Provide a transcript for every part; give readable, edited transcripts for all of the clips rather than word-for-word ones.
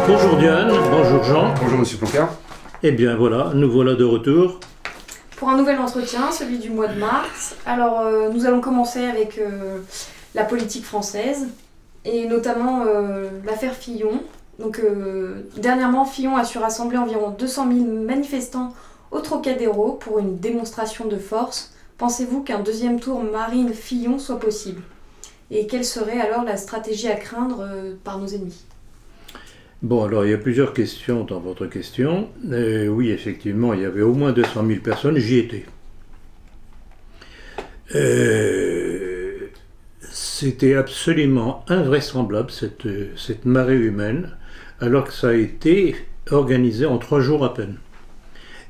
Bonjour Diane, bonjour Jean. Bonjour Monsieur Plancard. Eh bien voilà, nous voilà de retour. Pour un nouvel entretien, celui du mois de mars. Alors nous allons commencer avec la politique française et notamment l'affaire Fillon. Donc dernièrement, Fillon a su rassembler environ 200 000 manifestants au Trocadéro pour une démonstration de force. Pensez-vous qu'un deuxième tour Marine-Fillon soit possible? Et quelle serait alors la stratégie à craindre par nos ennemis? Bon, alors il y a plusieurs questions dans votre question. Oui, effectivement, il y avait au moins 200 000 personnes, j'y étais. C'était absolument invraisemblable cette marée humaine, alors que ça a été organisé en 3 jours à peine.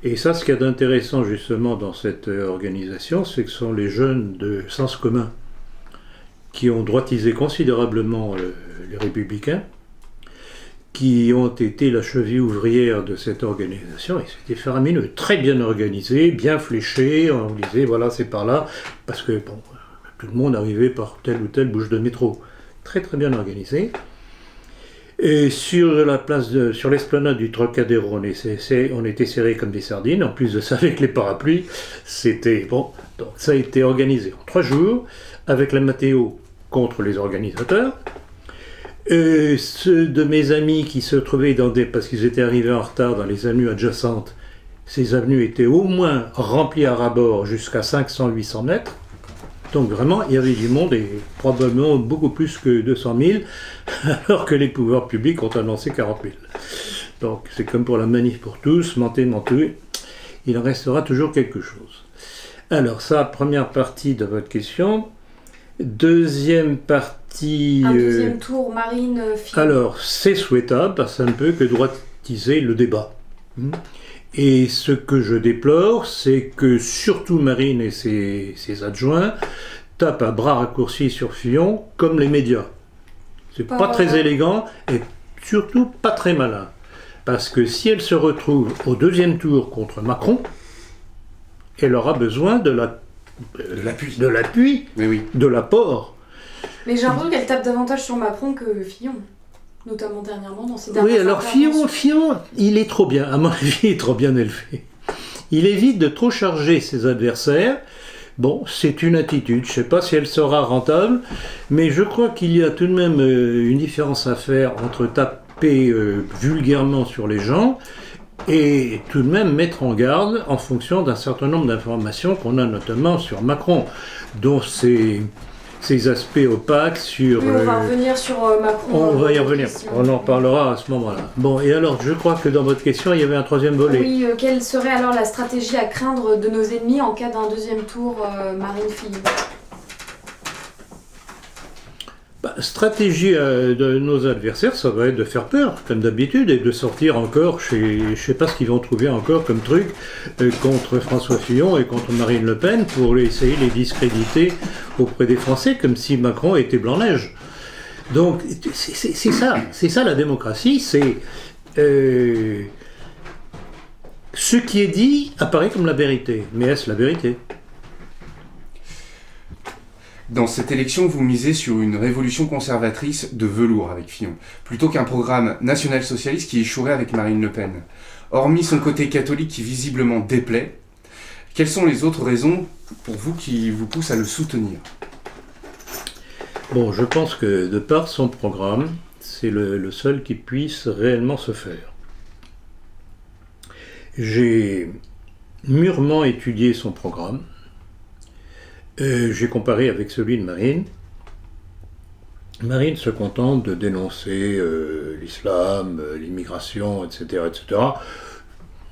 Et ça, ce qu'il y a d'intéressant justement dans cette organisation, c'est que ce sont les jeunes de sens commun qui ont droitisé considérablement les républicains, qui ont été la cheville ouvrière de cette organisation, et c'était faramineux, très bien organisé, bien fléché, on disait voilà c'est par là, parce que bon, tout le monde arrivait par telle ou telle bouche de métro, très très bien organisé. Et sur l'esplanade du Trocadéro, on était serrés comme des sardines, en plus de ça avec les parapluies, c'était bon, donc ça a été organisé en 3 jours, avec la météo contre les organisateurs. Ceux de mes amis qui se trouvaient parce qu'ils étaient arrivés en retard dans les avenues adjacentes, ces avenues étaient au moins remplies à ras-bord jusqu'à 500-800 mètres. Donc vraiment, il y avait du monde et probablement beaucoup plus que 200 000, alors que les pouvoirs publics ont annoncé 40 000. Donc c'est comme pour la manif pour tous, mentez, il en restera toujours quelque chose. Alors ça, première partie de votre question. Deuxième partie... Un deuxième tour Marine-Fillon. Alors, c'est souhaitable, parce que ça ne peut que droitiser le débat. Et ce que je déplore, c'est que surtout Marine et ses adjoints tapent à bras raccourcis sur Fillon, comme les médias. C'est pas très élégant, et surtout pas très malin. Parce que si elle se retrouve au deuxième tour contre Macron, elle aura besoin de l'appui, oui. de l'apport. Mais j'ai l'impression qu'elle tape davantage sur Macron que Fillon, notamment dernièrement dans ses dernières Oui, alors Fillon, il est trop bien, à mon avis, il est trop bien élevé. Il évite de trop charger ses adversaires. Bon, c'est une attitude, je ne sais pas si elle sera rentable, mais je crois qu'il y a tout de même une différence à faire entre taper vulgairement sur les gens et tout de même mettre en garde en fonction d'un certain nombre d'informations qu'on a notamment sur Macron, dont ces aspects opaques sur... Oui, on va revenir sur Macron. On va y revenir, on en parlera à ce moment-là. Bon, et alors, je crois que dans votre question, il y avait un troisième volet. Oui, quelle serait alors la stratégie à craindre de nos ennemis en cas d'un deuxième tour Marine-Fillon? Stratégie de nos adversaires, ça va être de faire peur, comme d'habitude, et de sortir encore, je ne sais pas ce qu'ils vont trouver encore comme truc, contre François Fillon et contre Marine Le Pen, pour essayer de les discréditer auprès des Français, comme si Macron était Blanc-Neige. Donc, c'est ça la démocratie, c'est... ce qui est dit apparaît comme la vérité, mais est-ce la vérité ? Dans cette élection, vous misez sur une révolution conservatrice de velours avec Fillon, plutôt qu'un programme national-socialiste qui échouerait avec Marine Le Pen. Hormis son côté catholique qui visiblement déplaît, quelles sont les autres raisons pour vous qui vous poussent à le soutenir ? Bon, je pense que de par son programme, c'est le seul qui puisse réellement se faire. J'ai mûrement étudié son programme. J'ai comparé avec celui de Marine. Marine se contente de dénoncer l'islam, l'immigration, etc., etc.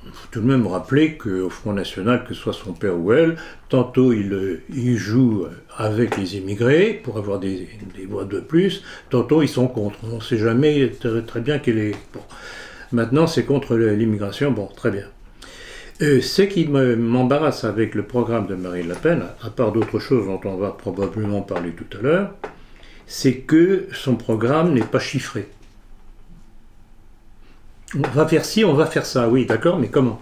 Il faut tout de même rappeler qu'au Front National, que ce soit son père ou elle, tantôt il joue avec les immigrés pour avoir des voix de plus, tantôt ils sont contre. On ne sait jamais très bien quel est... Bon. Maintenant, c'est contre l'immigration, bon, très bien. Ce qui m'embarrasse avec le programme de Marine Le Pen, à part d'autres choses dont on va probablement parler tout à l'heure, c'est que son programme n'est pas chiffré. on va faire ci, on va faire ça. Oui, d'accord, mais comment?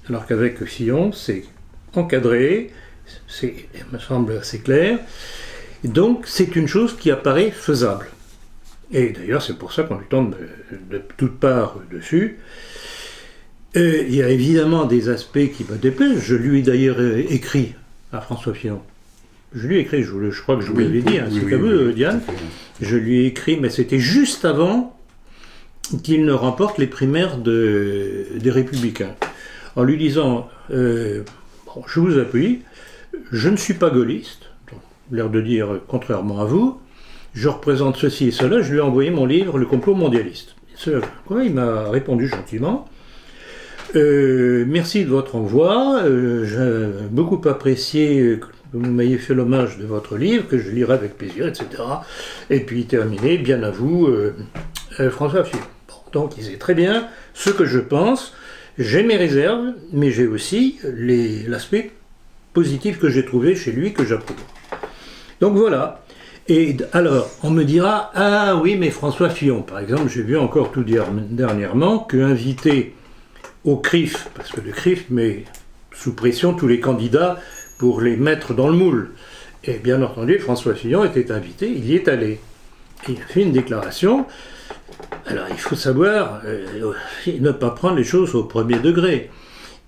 Alors qu'avec Fillon, c'est encadré, il me semble assez clair. Et donc, c'est une chose qui apparaît faisable. Et d'ailleurs, c'est pour ça qu'on lui tombe de toutes parts dessus. Il y a évidemment des aspects qui me déplaisent. Je lui ai d'ailleurs écrit à François Fillon. Je lui ai écrit, je crois que je vous l'avais dit, ainsi qu'à vous, Diane. Je lui ai écrit, mais c'était juste avant qu'il ne remporte les primaires des Républicains. En lui disant, je vous appuie, je ne suis pas gaulliste, l'air de dire contrairement à vous, je représente ceci et cela, je lui ai envoyé mon livre, Le complot mondialiste. Il m'a répondu gentiment. Merci de votre envoi, j'ai beaucoup apprécié que vous m'ayez fait l'hommage de votre livre, que je lirai avec plaisir, etc. Et puis terminé, bien à vous, François Fillon. Bon, donc il sait très bien ce que je pense, j'ai mes réserves, mais j'ai aussi l'aspect positif que j'ai trouvé chez lui, que j'approuve. Donc voilà. Et alors, on me dira, ah oui, mais François Fillon, par exemple, j'ai vu encore tout dernièrement qu'invité au CRIF, parce que le CRIF met sous pression tous les candidats pour les mettre dans le moule. Et bien entendu, François Fillon était invité, il y est allé. Et il a fait une déclaration. Alors il faut savoir, ne pas prendre les choses au premier degré.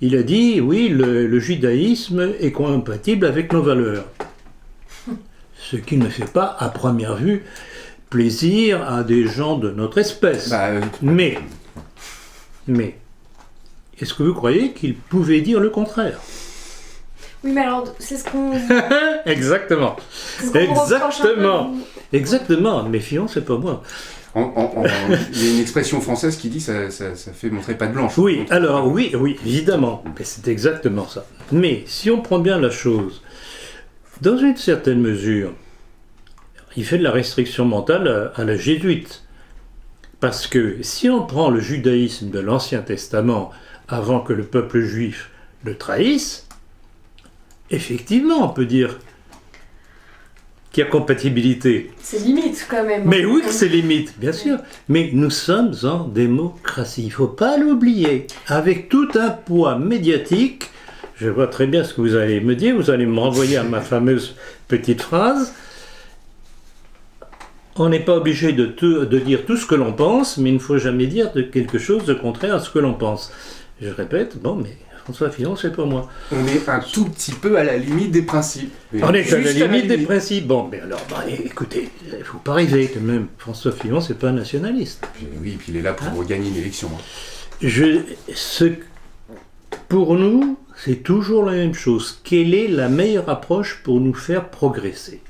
Il a dit, oui, le judaïsme est compatible avec nos valeurs. Ce qui ne fait pas, à première vue, plaisir à des gens de notre espèce. Mais, est-ce que vous croyez qu'il pouvait dire le contraire? Oui, mais alors, c'est ce qu'on... Exactement. Exactement. Mais Fillon, c'est pas moi. Il y a une expression française qui dit ça fait montrer patte blanche. Oui, alors oui, évidemment. Mais c'est exactement ça. Mais si on prend bien la chose, dans une certaine mesure, il fait de la restriction mentale à la jésuite. Parce que si on prend le judaïsme de l'Ancien Testament avant que le peuple juif le trahisse, effectivement, on peut dire qu'il y a compatibilité. C'est limite, quand même. Mais oui, c'est limite, bien sûr. Mais nous sommes en démocratie, il ne faut pas l'oublier. Avec tout un poids médiatique, je vois très bien ce que vous allez me dire, vous allez me renvoyer à ma fameuse petite phrase. On n'est pas obligé de dire tout ce que l'on pense, mais il ne faut jamais dire quelque chose de contraire à ce que l'on pense. Je répète, mais François Fillon, c'est pas moi. On est un tout petit peu à la limite des principes. On est à la limite des principes. Bon, mais alors, écoutez, il ne faut pas rêver quand même. François Fillon, c'est pas un nationaliste. Oui, puis il est là pour gagner une élection. Pour nous, c'est toujours la même chose. Quelle est la meilleure approche pour nous faire progresser?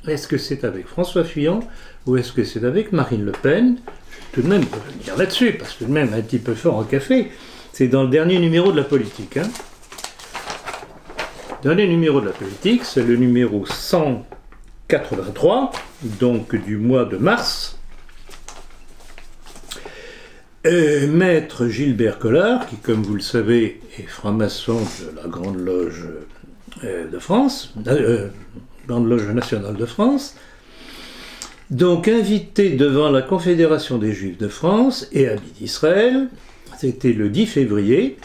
Est-ce que c'est avec François Fillon ou est-ce que c'est avec Marine Le Pen? Je vais tout de même revenir là-dessus, parce que tout de même un petit peu fort en café. C'est dans le dernier numéro de la politique. Le dernier numéro de la politique, c'est le numéro 183, donc du mois de mars. Maître Gilbert Collard, qui, comme vous le savez, est franc-maçon de la Grande Loge de France, Grande Loge nationale de France, donc invité devant la Confédération des Juifs de France et Ami d'Israël, c'était le 10 février,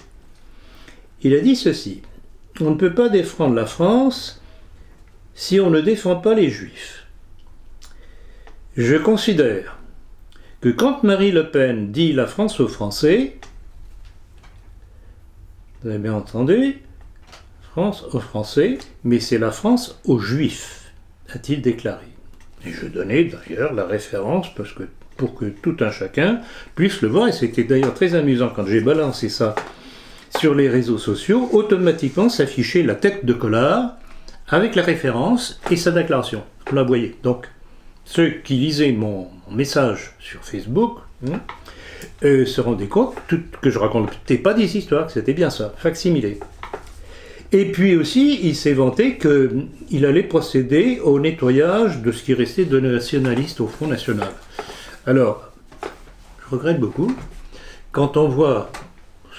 il a dit ceci: on ne peut pas défendre la France si on ne défend pas les Juifs. Je considère que quand Marine Le Pen dit la France aux Français, vous avez bien entendu, France aux Français, mais c'est la France aux Juifs, a-t-il déclaré. Et je donnais d'ailleurs la référence pour que tout un chacun puisse le voir, et c'était d'ailleurs très amusant quand j'ai balancé ça sur les réseaux sociaux, automatiquement s'affichait la tête de Collard avec la référence et sa déclaration. Vous la voyez. Donc, ceux qui lisaient mon message sur Facebook se rendaient compte que je racontais pas des histoires, que c'était bien ça, facsimilé. Et puis aussi, il s'est vanté qu'il allait procéder au nettoyage de ce qui restait de nationalistes au Front National. Alors, je regrette beaucoup, quand on voit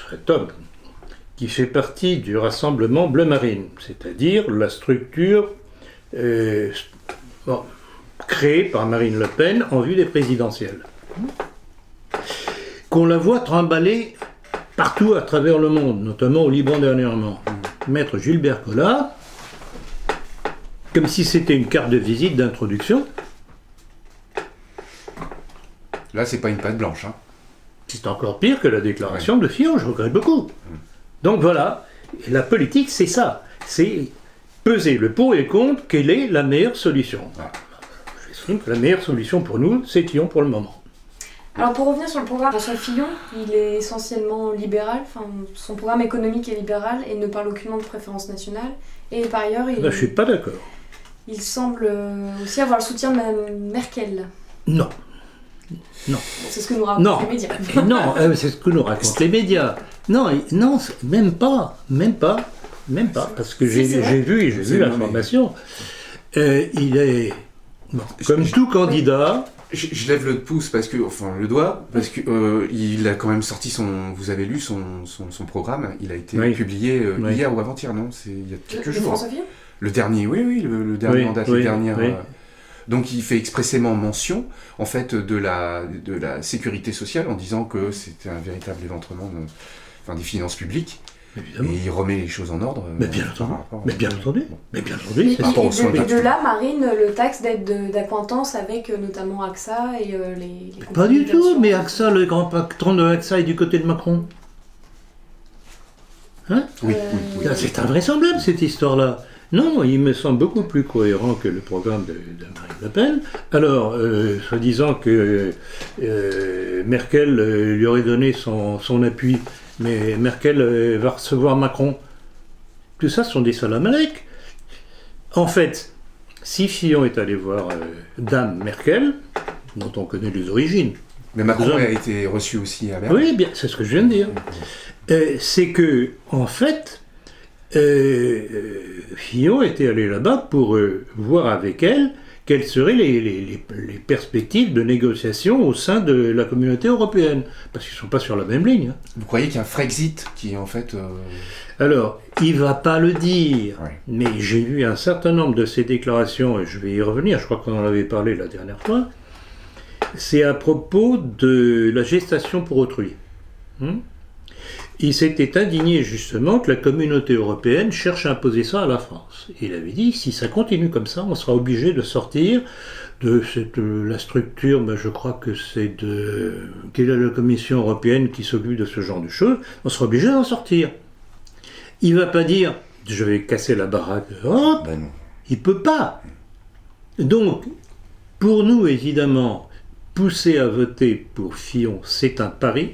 cet homme qui fait partie du Rassemblement Bleu Marine, c'est-à-dire la structure créée par Marine Le Pen en vue des présidentielles. qu'on la voit trimballer partout à travers le monde, notamment au Liban dernièrement. Maître Gilbert Collard, comme si c'était une carte de visite d'introduction. Là, c'est pas une patte blanche. Hein. C'est encore pire que la déclaration de Fillon, je regrette beaucoup. Donc voilà, et la politique, c'est ça. C'est peser le pour et le contre, quelle est la meilleure solution. J'estime que la meilleure solution pour nous, c'est Fillon pour le moment. Alors pour revenir sur le programme, François Fillon, il est essentiellement libéral, enfin, son programme économique est libéral et ne parle aucunement de préférence nationale. Et par ailleurs, Je ne suis pas d'accord. il semble aussi avoir le soutien de Mme Merkel. Non. C'est ce que nous racontent les médias. Non, c'est ce que nous racontent les médias. Non, même pas, parce que j'ai vu l'information. Il est, comme tout candidat... Je lève le pouce le doigt, parce que il a quand même sorti vous avez lu son programme, il a été publié hier ou avant-hier, non? C'est il y a quelques jours. François Fillon ? Le dernier, le dernier en date, les dernières. Oui. Donc il fait expressément mention, en fait, de la sécurité sociale en disant que c'était un véritable éventrement des finances publiques. Évidemment. Et il remet les choses en ordre. Mais bien entendu. Et de là, Marine le taxe d'être d'acquaintance avec notamment AXA et les Pas du tout, d'assurance. mais AXA, le grand patron de AXA est du côté de Macron. Hein? Oui. C'est invraisemblable cette histoire-là. Non, il me semble beaucoup plus cohérent que le programme de Marine Le Pen. Alors, soi-disant que Merkel lui aurait donné son appui, mais Merkel va recevoir Macron. Tout ça sont des salamalek. En fait, si Fillon est allé voir Dame Merkel, dont on connaît les origines. Mais Macron a été reçu aussi à Berlin. Oui, bien, c'est ce que je viens de dire. C'est que, en fait, Fillon était allé là-bas pour voir avec elle quelles seraient les perspectives de négociation au sein de la communauté européenne. Parce qu'ils ne sont pas sur la même ligne. Hein. Vous croyez qu'il y a un Frexit qui est en fait... Alors, il ne va pas le dire, Ouais. mais j'ai vu un certain nombre de ses déclarations, et je vais y revenir, je crois qu'on en avait parlé la dernière fois, c'est à propos de la gestation pour autrui. Il s'était indigné justement que la communauté européenne cherche à imposer ça à la France. Il avait dit, si ça continue comme ça, on sera obligé de sortir de la structure, je crois que c'est quelle est la Commission européenne qui s'occupe de ce genre de choses, on sera obligé d'en sortir. Il ne va pas dire, je vais casser la baraque de l'Europe, Ben non. il ne peut pas. Donc, pour nous, évidemment, pousser à voter pour Fillon, c'est un pari,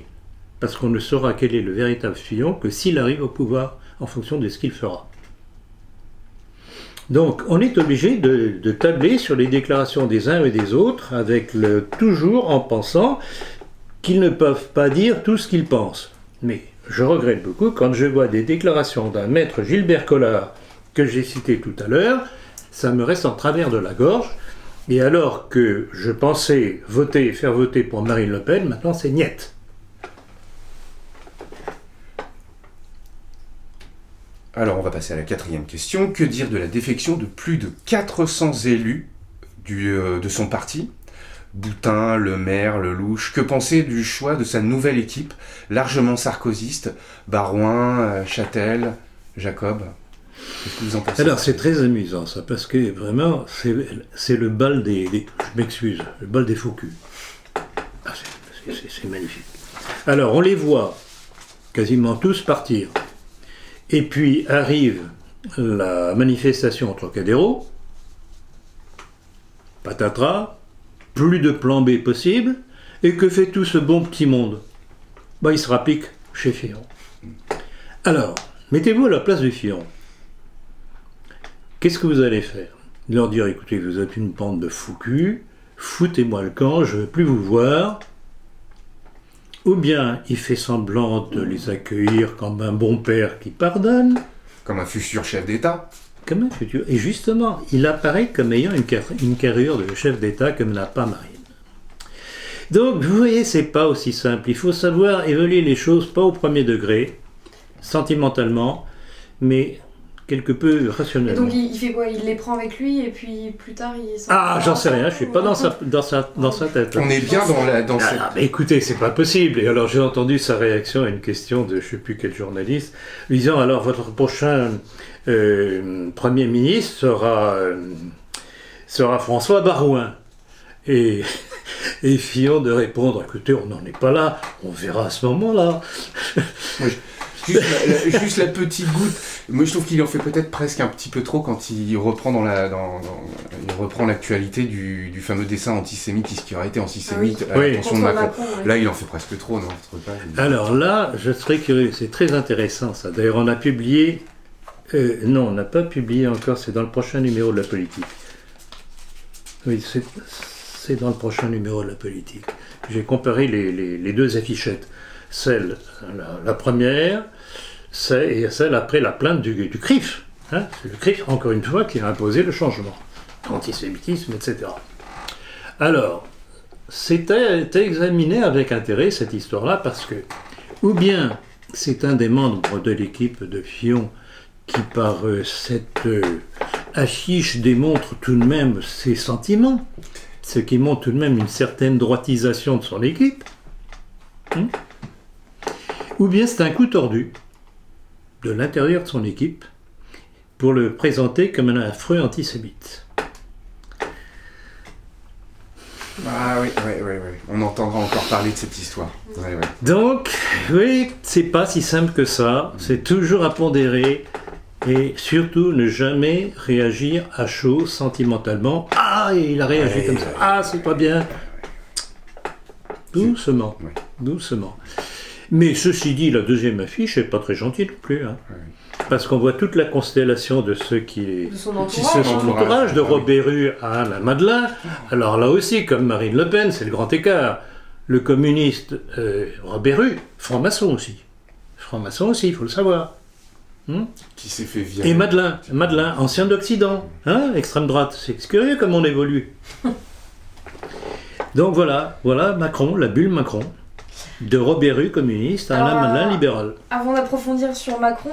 parce qu'on ne saura quel est le véritable Fillon que s'il arrive au pouvoir, en fonction de ce qu'il fera. Donc, on est obligé de tabler sur les déclarations des uns et des autres, toujours en pensant qu'ils ne peuvent pas dire tout ce qu'ils pensent. Mais je regrette beaucoup quand je vois des déclarations d'un maître Gilbert Collard, que j'ai cité tout à l'heure, ça me reste en travers de la gorge, et alors que je pensais faire voter pour Marine Le Pen, maintenant c'est niet. Alors on va passer à la 4e question. Que dire de la défection de plus de 400 élus de son parti? Boutin, Le Maire, Lelouch. Que penser du choix de sa nouvelle équipe, largement sarkozyste, Baroin, Châtel, Jacob? Qu'est-ce que vous en pensez? Alors c'est très amusant ça, parce que vraiment c'est le bal je m'excuse, le bal des faux culs. Ah, c'est magnifique. Alors on les voit quasiment tous partir. Et puis arrive la manifestation au Trocadéro, patatras, plus de plan B possible, et que fait tout ce bon petit monde? Il se rapplique chez Fillon. Alors, mettez-vous à la place de Fillon. Qu'est-ce que vous allez faire? Leur dire, écoutez, vous êtes une bande de fous-culs, foutez-moi le camp, je ne veux plus vous voir. Ou bien il fait semblant de les accueillir comme un bon père qui pardonne. Comme un futur chef d'État. Comme un futur. Et justement, il apparaît comme ayant une carrure de chef d'État comme n'a pas Marine. Donc, vous voyez, c'est pas aussi simple. Il faut savoir évaluer les choses pas au premier degré, sentimentalement, mais quelque peu Et rationnellement. donc il fait quoi? Il les prend avec lui et puis plus tard il... Ah, j'en sais rien, je suis pas dans sa tête. On est bien dans cette... Ah, mais écoutez, c'est pas possible. Et alors j'ai entendu sa réaction à une question de je sais plus quel journaliste, lui disant alors votre prochain Premier ministre sera François Barouin. Et Fillon de répondre écoutez, on n'en est pas là, on verra à ce moment-là. Juste la petite goutte. Moi, je trouve qu'il en fait peut-être presque un petit peu trop quand il reprend il reprend l'actualité du fameux dessin antisémite qui aurait été antisémite à l'attention de Macron. Oui. Là, il en fait presque trop, non? Alors là, je serais curieux, c'est très intéressant ça. D'ailleurs, on a publié, non, on n'a pas publié encore, c'est dans le prochain numéro de la Politique. Oui, c'est dans le prochain numéro de la Politique. J'ai comparé les deux affichettes. La première, c'est celle après la plainte du CRIF. Hein, c'est le CRIF, encore une fois, qui a imposé le changement. Antisémitisme, etc. Alors, c'était examiné avec intérêt cette histoire-là parce que, ou bien c'est un des membres de l'équipe de Fillon qui, par cette affiche, démontre tout de même ses sentiments, ce qui montre tout de même une certaine droitisation de son équipe. Ou bien c'est un coup tordu de l'intérieur de son équipe pour le présenter comme un affreux antisémite. Ah oui. On entendra encore parler de cette histoire. Ouais. Donc, oui, c'est pas si simple que ça. C'est toujours à pondérer et surtout ne jamais réagir à chaud sentimentalement. Ah, il a réagi comme ça. Ah, c'est pas bien. Doucement. Ouais. Doucement. Mais ceci dit, la deuxième affiche n'est pas très gentille non plus. Hein. Ouais. Parce qu'on voit toute la constellation de ceux De son Qui entourage. se- son entourage, de Robert-Rue à Alain Madelin. Alors là aussi, comme Marine Le Pen, c'est le grand écart. Le communiste Robert-Rue, franc-maçon aussi. Franc-maçon aussi, il faut le savoir. Qui s'est fait virer. Et Madelin, ancien d'Occident, hein, extrême droite. C'est curieux comme on évolue. Donc voilà Macron, la bulle Macron. De Robert-Rue communiste à Alain Madelin libéral. Avant d'approfondir sur Macron,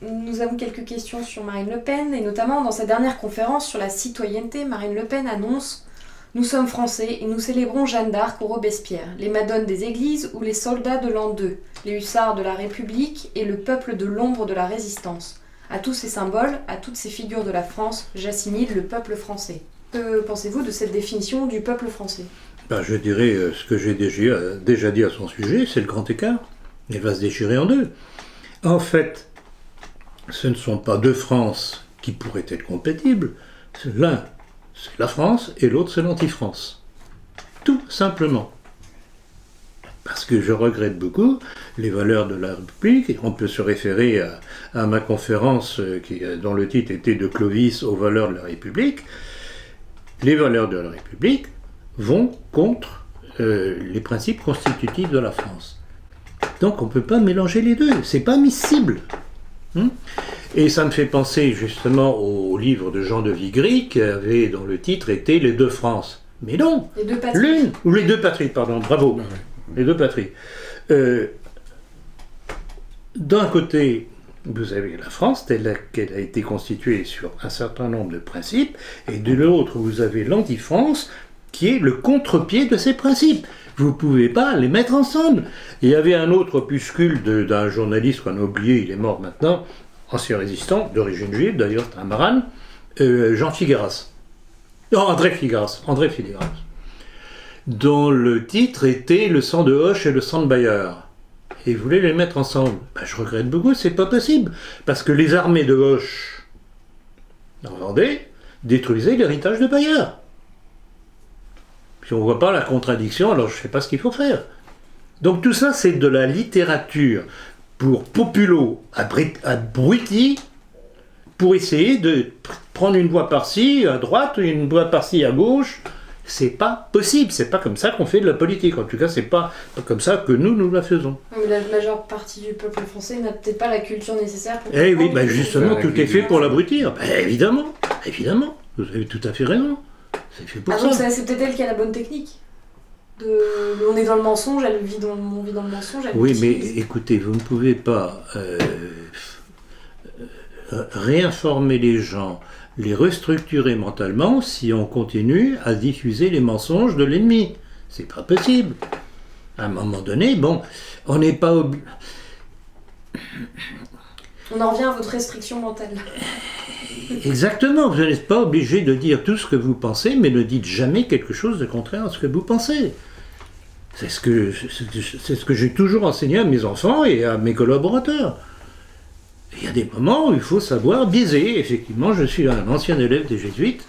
nous avons quelques questions sur Marine Le Pen, et notamment dans sa dernière conférence sur la citoyenneté, Marine Le Pen annonce « Nous sommes français et nous célébrons Jeanne d'Arc ou Robespierre, les madones des églises ou les soldats de l'an 2, les hussards de la République et le peuple de l'ombre de la résistance. À tous ces symboles, à toutes ces figures de la France, j'assimile le peuple français. » Que pensez-vous de cette définition du peuple français ? Ben, je dirais ce que j'ai déjà dit à son sujet, c'est le grand écart. Elle va se déchirer en deux. En fait, ce ne sont pas deux France qui pourraient être compatibles. L'un, c'est la France, et l'autre, c'est l'anti-France. Tout simplement. Parce que je regrette beaucoup les valeurs de la République, et on peut se référer à ma conférence dont le titre était « De Clovis aux valeurs de la République ». Les valeurs de la République vont contre les principes constitutifs de la France. Donc on ne peut pas mélanger les deux, c'est pas admissible. Et ça me fait penser justement au livre de Jean de Vigry qui avait, dont le titre était Les deux France. Mais non, Les deux patries. l'une, ou les deux patries, pardon, bravo, les deux patries. D'un côté, vous avez la France telle qu'elle a été constituée sur un certain nombre de principes, et de l'autre, vous avez l'anti-France, qui est le contre-pied de ces principes. Vous ne pouvez pas les mettre ensemble. Il y avait un autre opuscule d'un journaliste qu'on a oublié, il est mort maintenant, ancien résistant, d'origine juive, d'ailleurs c'est un marane, Jean Figueras. Non, André Figueras, dont le titre était Le sang de Hoche et le sang de Bayard. Et il voulait les mettre ensemble. Ben, je regrette beaucoup, c'est pas possible. Parce que les armées de Hoche, en Vendée, détruisaient l'héritage de Bayard. Si on ne voit pas la contradiction, alors je ne sais pas ce qu'il faut faire. Donc tout ça, c'est de la littérature pour populo abruti, pour essayer de prendre une voie par-ci à droite, une voie par-ci à gauche. C'est pas possible, c'est pas comme ça qu'on fait de la politique. En tout cas, c'est pas comme ça que nous la faisons. Mais la majeure partie du peuple français n'a peut-être pas la culture nécessaire pour... Eh oui, ben comprendre. justement, tout est fait pour l'abrutir. Ben évidemment, vous avez tout à fait raison. C'est fait pour Ah ça. donc c'est peut-être elle qui a la bonne technique. On est dans le mensonge, on vit dans le mensonge. Elle Oui, mais l'utilise. écoutez, vous ne pouvez pas réinformer les gens, les restructurer mentalement si on continue à diffuser les mensonges de l'ennemi. C'est pas possible. À un moment donné, bon, on n'est pas obligé. On en revient à votre restriction mentale. Exactement, vous n'êtes pas obligé de dire tout ce que vous pensez, mais ne dites jamais quelque chose de contraire à ce que vous pensez. C'est ce que j'ai toujours enseigné à mes enfants et à mes collaborateurs. Il y a des moments où il faut savoir biaiser. Effectivement, je suis un ancien élève des jésuites,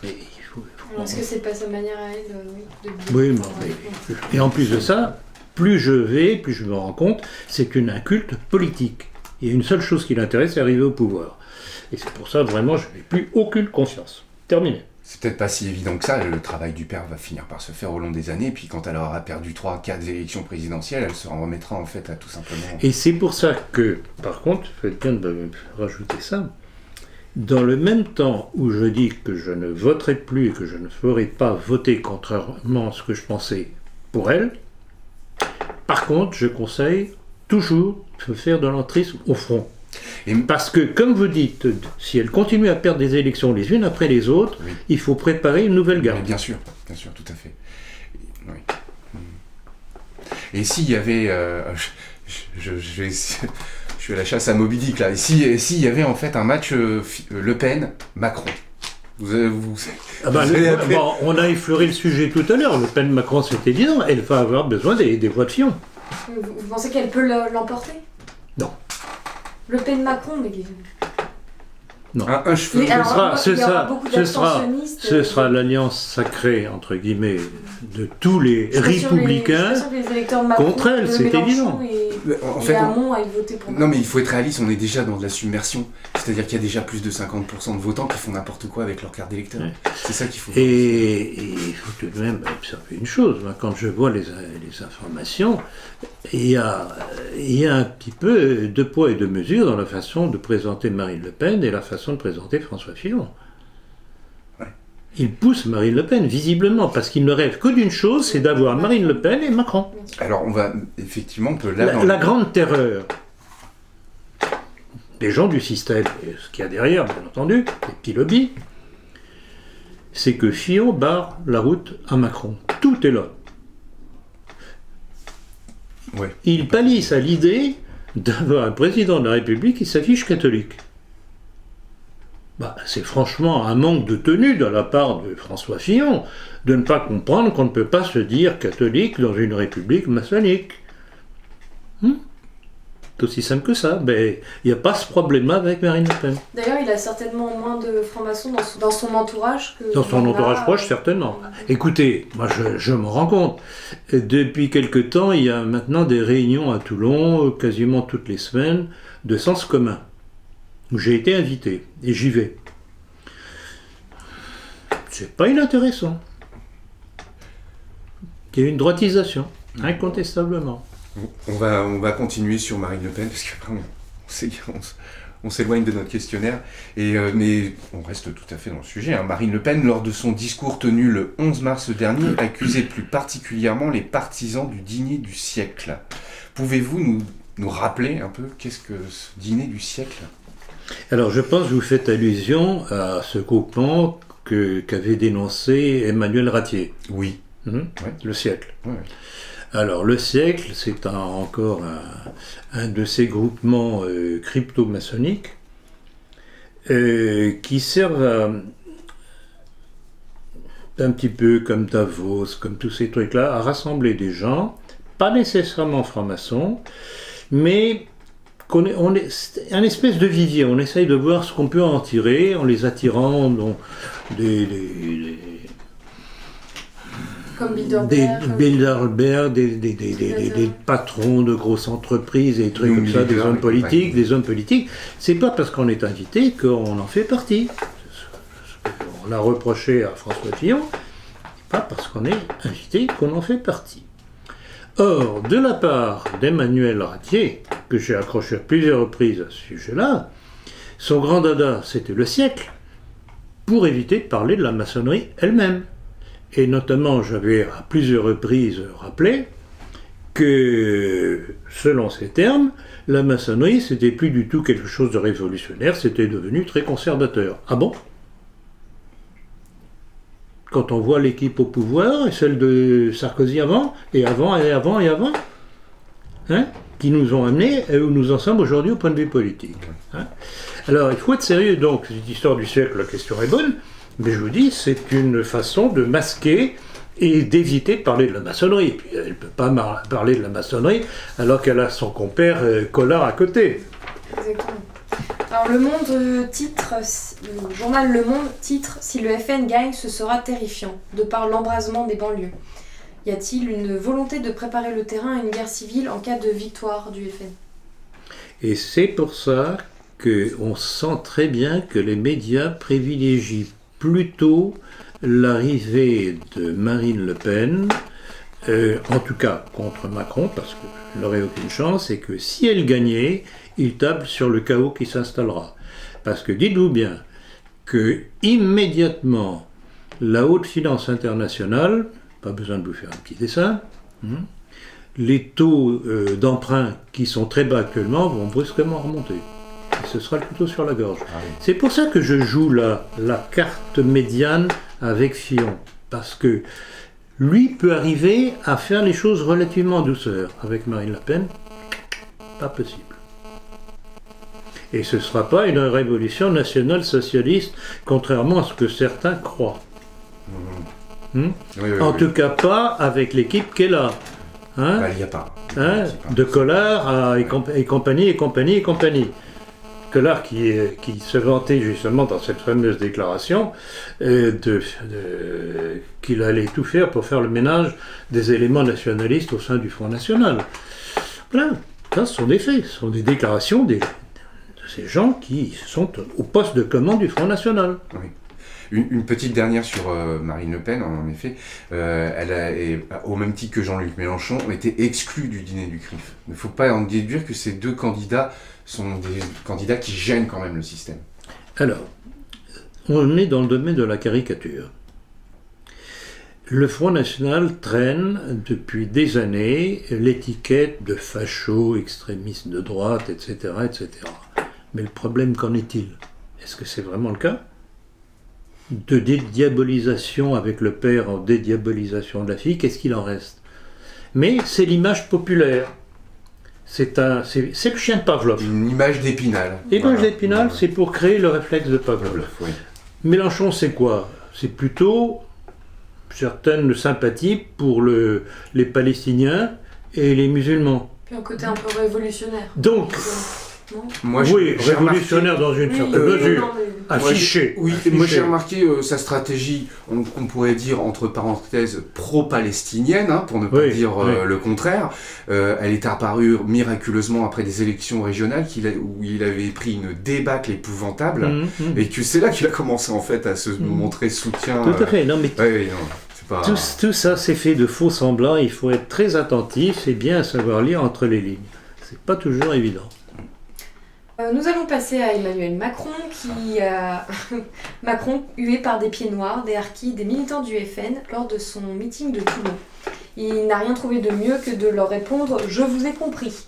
mais il faut... Est-ce que c'est pas sa manière à elle de biaiser? Oui, mais... Et en plus de ça, plus je me rends compte, c'est qu'une inculte politique. Il y a une seule chose qui l'intéresse, c'est arriver au pouvoir. Et c'est pour ça, vraiment, je n'ai plus aucune confiance. Terminé. C'est peut-être pas si évident que ça, le travail du père va finir par se faire au long des années, et puis quand elle aura perdu 3-4 élections présidentielles, elle se remettra en fait à tout simplement... Et c'est pour ça que, par contre, faites bien de me rajouter ça, dans le même temps où je dis que je ne voterai plus et que je ne ferai pas voter contrairement à ce que je pensais pour elle, par contre, je conseille toujours de faire de l'entrisme au front. Parce que, comme vous dites, si elle continue à perdre des élections les unes après les autres, oui, il faut préparer une nouvelle garde. Bien sûr, tout à fait. Oui. Et s'il y avait... je suis à la chasse à Moby Dick, là. Et s'il y avait en fait un match Le Pen-Macron, on a effleuré le sujet tout à l'heure. Le Pen-Macron, c'est évident. Elle va avoir besoin des voix de Fillon. Vous pensez qu'elle peut l'emporter? Non. Le Pen-Macron, mais... Non. Un cheveu. Ce sera l'alliance sacrée, entre guillemets, de tous les républicains contre elle, c'est évident. En fait, non, mais il faut être réaliste, on est déjà dans de la submersion. C'est-à-dire qu'il y a déjà plus de 50% de votants qui font n'importe quoi avec leur carte d'électeur. Ouais. C'est ça qu'il faut voir. Et il faut tout de même observer une chose. Quand je vois les informations, il y a un petit peu de poids et de mesure dans la façon de présenter Marine Le Pen et la façon de présenter François Fillon. Ouais. Il pousse Marine Le Pen, visiblement, parce qu'il ne rêve que d'une chose, c'est d'avoir Marine Le Pen et Macron. Alors, on va, effectivement, la grande terreur des gens du système, et ce qu'il y a derrière, bien entendu, les petits lobbies, c'est que Fillon barre la route à Macron. Tout est là. Ouais. Il palisse à l'idée d'avoir un président de la République qui s'affiche catholique. C'est franchement un manque de tenue de la part de François Fillon de ne pas comprendre qu'on ne peut pas se dire catholique dans une république maçonnique. C'est aussi simple que ça. Il n'y a pas ce problème-là avec Marine Le Pen. D'ailleurs, il a certainement moins de francs-maçons dans son entourage que... Dans son entourage proche, certainement. Écoutez, moi je me rends compte. Depuis quelque temps, il y a maintenant des réunions à Toulon, quasiment toutes les semaines, de sens commun, où j'ai été invité, et j'y vais. C'est pas inintéressant. Il y a une droitisation, incontestablement. On va continuer sur Marine Le Pen, parce qu'après on s'éloigne de notre questionnaire, mais on reste tout à fait dans le sujet. Marine Le Pen, lors de son discours tenu le 11 mars dernier, accusait plus particulièrement les partisans du dîner du siècle. Pouvez-vous nous rappeler un peu qu'est-ce que ce dîner du siècle ? Alors je pense que vous faites allusion à ce groupement qu'avait dénoncé Emmanuel Ratier. Oui. Ouais. Le siècle. Ouais. Alors le siècle, c'est encore un de ces groupements crypto-maçonniques qui servent un petit peu comme Davos, comme tous ces trucs-là, à rassembler des gens, pas nécessairement francs-maçons, mais c'est un espèce de vivier. On essaye de voir ce qu'on peut en tirer en les attirant dans comme Bilderberg, des patrons de grosses entreprises et des trucs comme ça, des hommes politiques. C'est pas parce qu'on est invité qu'on en fait partie. On l'a reproché à François Fillon, c'est pas parce qu'on est invité qu'on en fait partie. Or, de la part d'Emmanuel Ratier, que j'ai accroché à plusieurs reprises à ce sujet-là, son grand dada, c'était le siècle, pour éviter de parler de la maçonnerie elle-même. Et notamment, j'avais à plusieurs reprises rappelé que selon ces termes, la maçonnerie, c'était plus du tout quelque chose de révolutionnaire, c'était devenu très conservateur. Ah bon ? Quand on voit l'équipe au pouvoir, et celle de Sarkozy avant, et avant, et avant, et avant, hein, qui nous ont amenés où nous en sommes aujourd'hui au point de vue politique. Hein. Alors, il faut être sérieux, donc, cette histoire du siècle, la question est bonne, mais je vous dis, c'est une façon de masquer et d'éviter de parler de la maçonnerie. Et puis, elle ne peut pas parler de la maçonnerie alors qu'elle a son compère Collard à côté. Exactement. Alors le journal Le Monde titre « Si le FN gagne, ce sera terrifiant », de par l'embrasement des banlieues. Y a-t-il une volonté de préparer le terrain à une guerre civile en cas de victoire du FN ? Et c'est pour ça qu'on sent très bien que les médias privilégient plutôt l'arrivée de Marine Le Pen, en tout cas contre Macron, parce qu'elle n'aurait aucune chance, et que si elle gagnait, il table sur le chaos qui s'installera. Parce que dites-vous bien que immédiatement, la haute finance internationale, pas besoin de vous faire un petit dessin, les taux d'emprunt qui sont très bas actuellement vont brusquement remonter. Et ce sera le couteau sur la gorge. Ah oui. C'est pour ça que je joue la carte médiane avec Fillon. Parce que lui peut arriver à faire les choses relativement en douceur. Avec Marine Le Pen, pas possible. Et ce ne sera pas une révolution nationale socialiste, contrairement à ce que certains croient. En tout cas, pas avec l'équipe qu'elle a. Hein, il n'y a pas. Hein, de Collard et compagnie. Collard qui se vantait justement dans cette fameuse déclaration qu'il allait tout faire pour faire le ménage des éléments nationalistes au sein du Front National. Voilà, ça ce sont des faits, ce sont des déclarations de ces gens qui sont au poste de commande du Front National. Oui. Une petite dernière sur Marine Le Pen, en effet, au même titre que Jean-Luc Mélenchon, ont été exclus du dîner du CRIF. Il ne faut pas en déduire que ces deux candidats sont des candidats qui gênent quand même le système. Alors, on est dans le domaine de la caricature. Le Front National traîne depuis des années l'étiquette de facho, extrémiste de droite, etc., etc. Mais le problème, qu'en est-il ? Est-ce que c'est vraiment le cas ? De dédiabolisation avec le père en dédiabolisation de la fille, qu'est-ce qu'il en reste ? Mais c'est l'image populaire. C'est le chien de Pavlov. Une image d'Épinal. L'image d'Épinal, c'est pour créer le réflexe de Pavlov. Oui. Mélenchon, c'est quoi ? C'est plutôt certaines sympathies pour les Palestiniens et les musulmans. Puis un côté un peu révolutionnaire. Donc... Moi, oui, révolutionnaire dans une certaine mesure. Affiché. Moi j'ai remarqué sa stratégie, qu'on pourrait dire entre parenthèses pro-palestinienne, hein, pour ne pas dire le contraire. Elle est apparue miraculeusement après des élections régionales où il avait pris une débâcle épouvantable, et que c'est là qu'il a commencé en fait à se montrer soutien. Tout à fait. Non, mais tout ça c'est fait de faux semblants. Il faut être très attentif et bien savoir lire entre les lignes. C'est pas toujours évident. Nous allons passer à Emmanuel Macron, Macron hué par des pieds noirs, des harkis, des militants du FN lors de son meeting de Toulon. Il n'a rien trouvé de mieux que de leur répondre « Je vous ai compris ».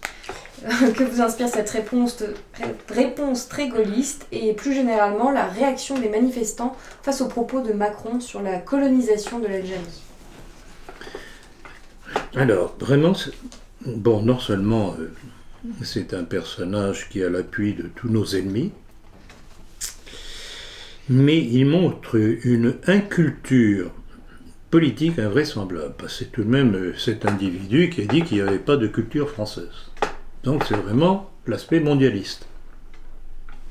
Que vous inspire cette réponse très gaulliste et plus généralement la réaction des manifestants face aux propos de Macron sur la colonisation de l'Algérie ? Alors, vraiment, non seulement... c'est un personnage qui a l'appui de tous nos ennemis, mais il montre une inculture politique invraisemblable. C'est tout de même cet individu qui a dit qu'il n'y avait pas de culture française. Donc c'est vraiment l'aspect mondialiste.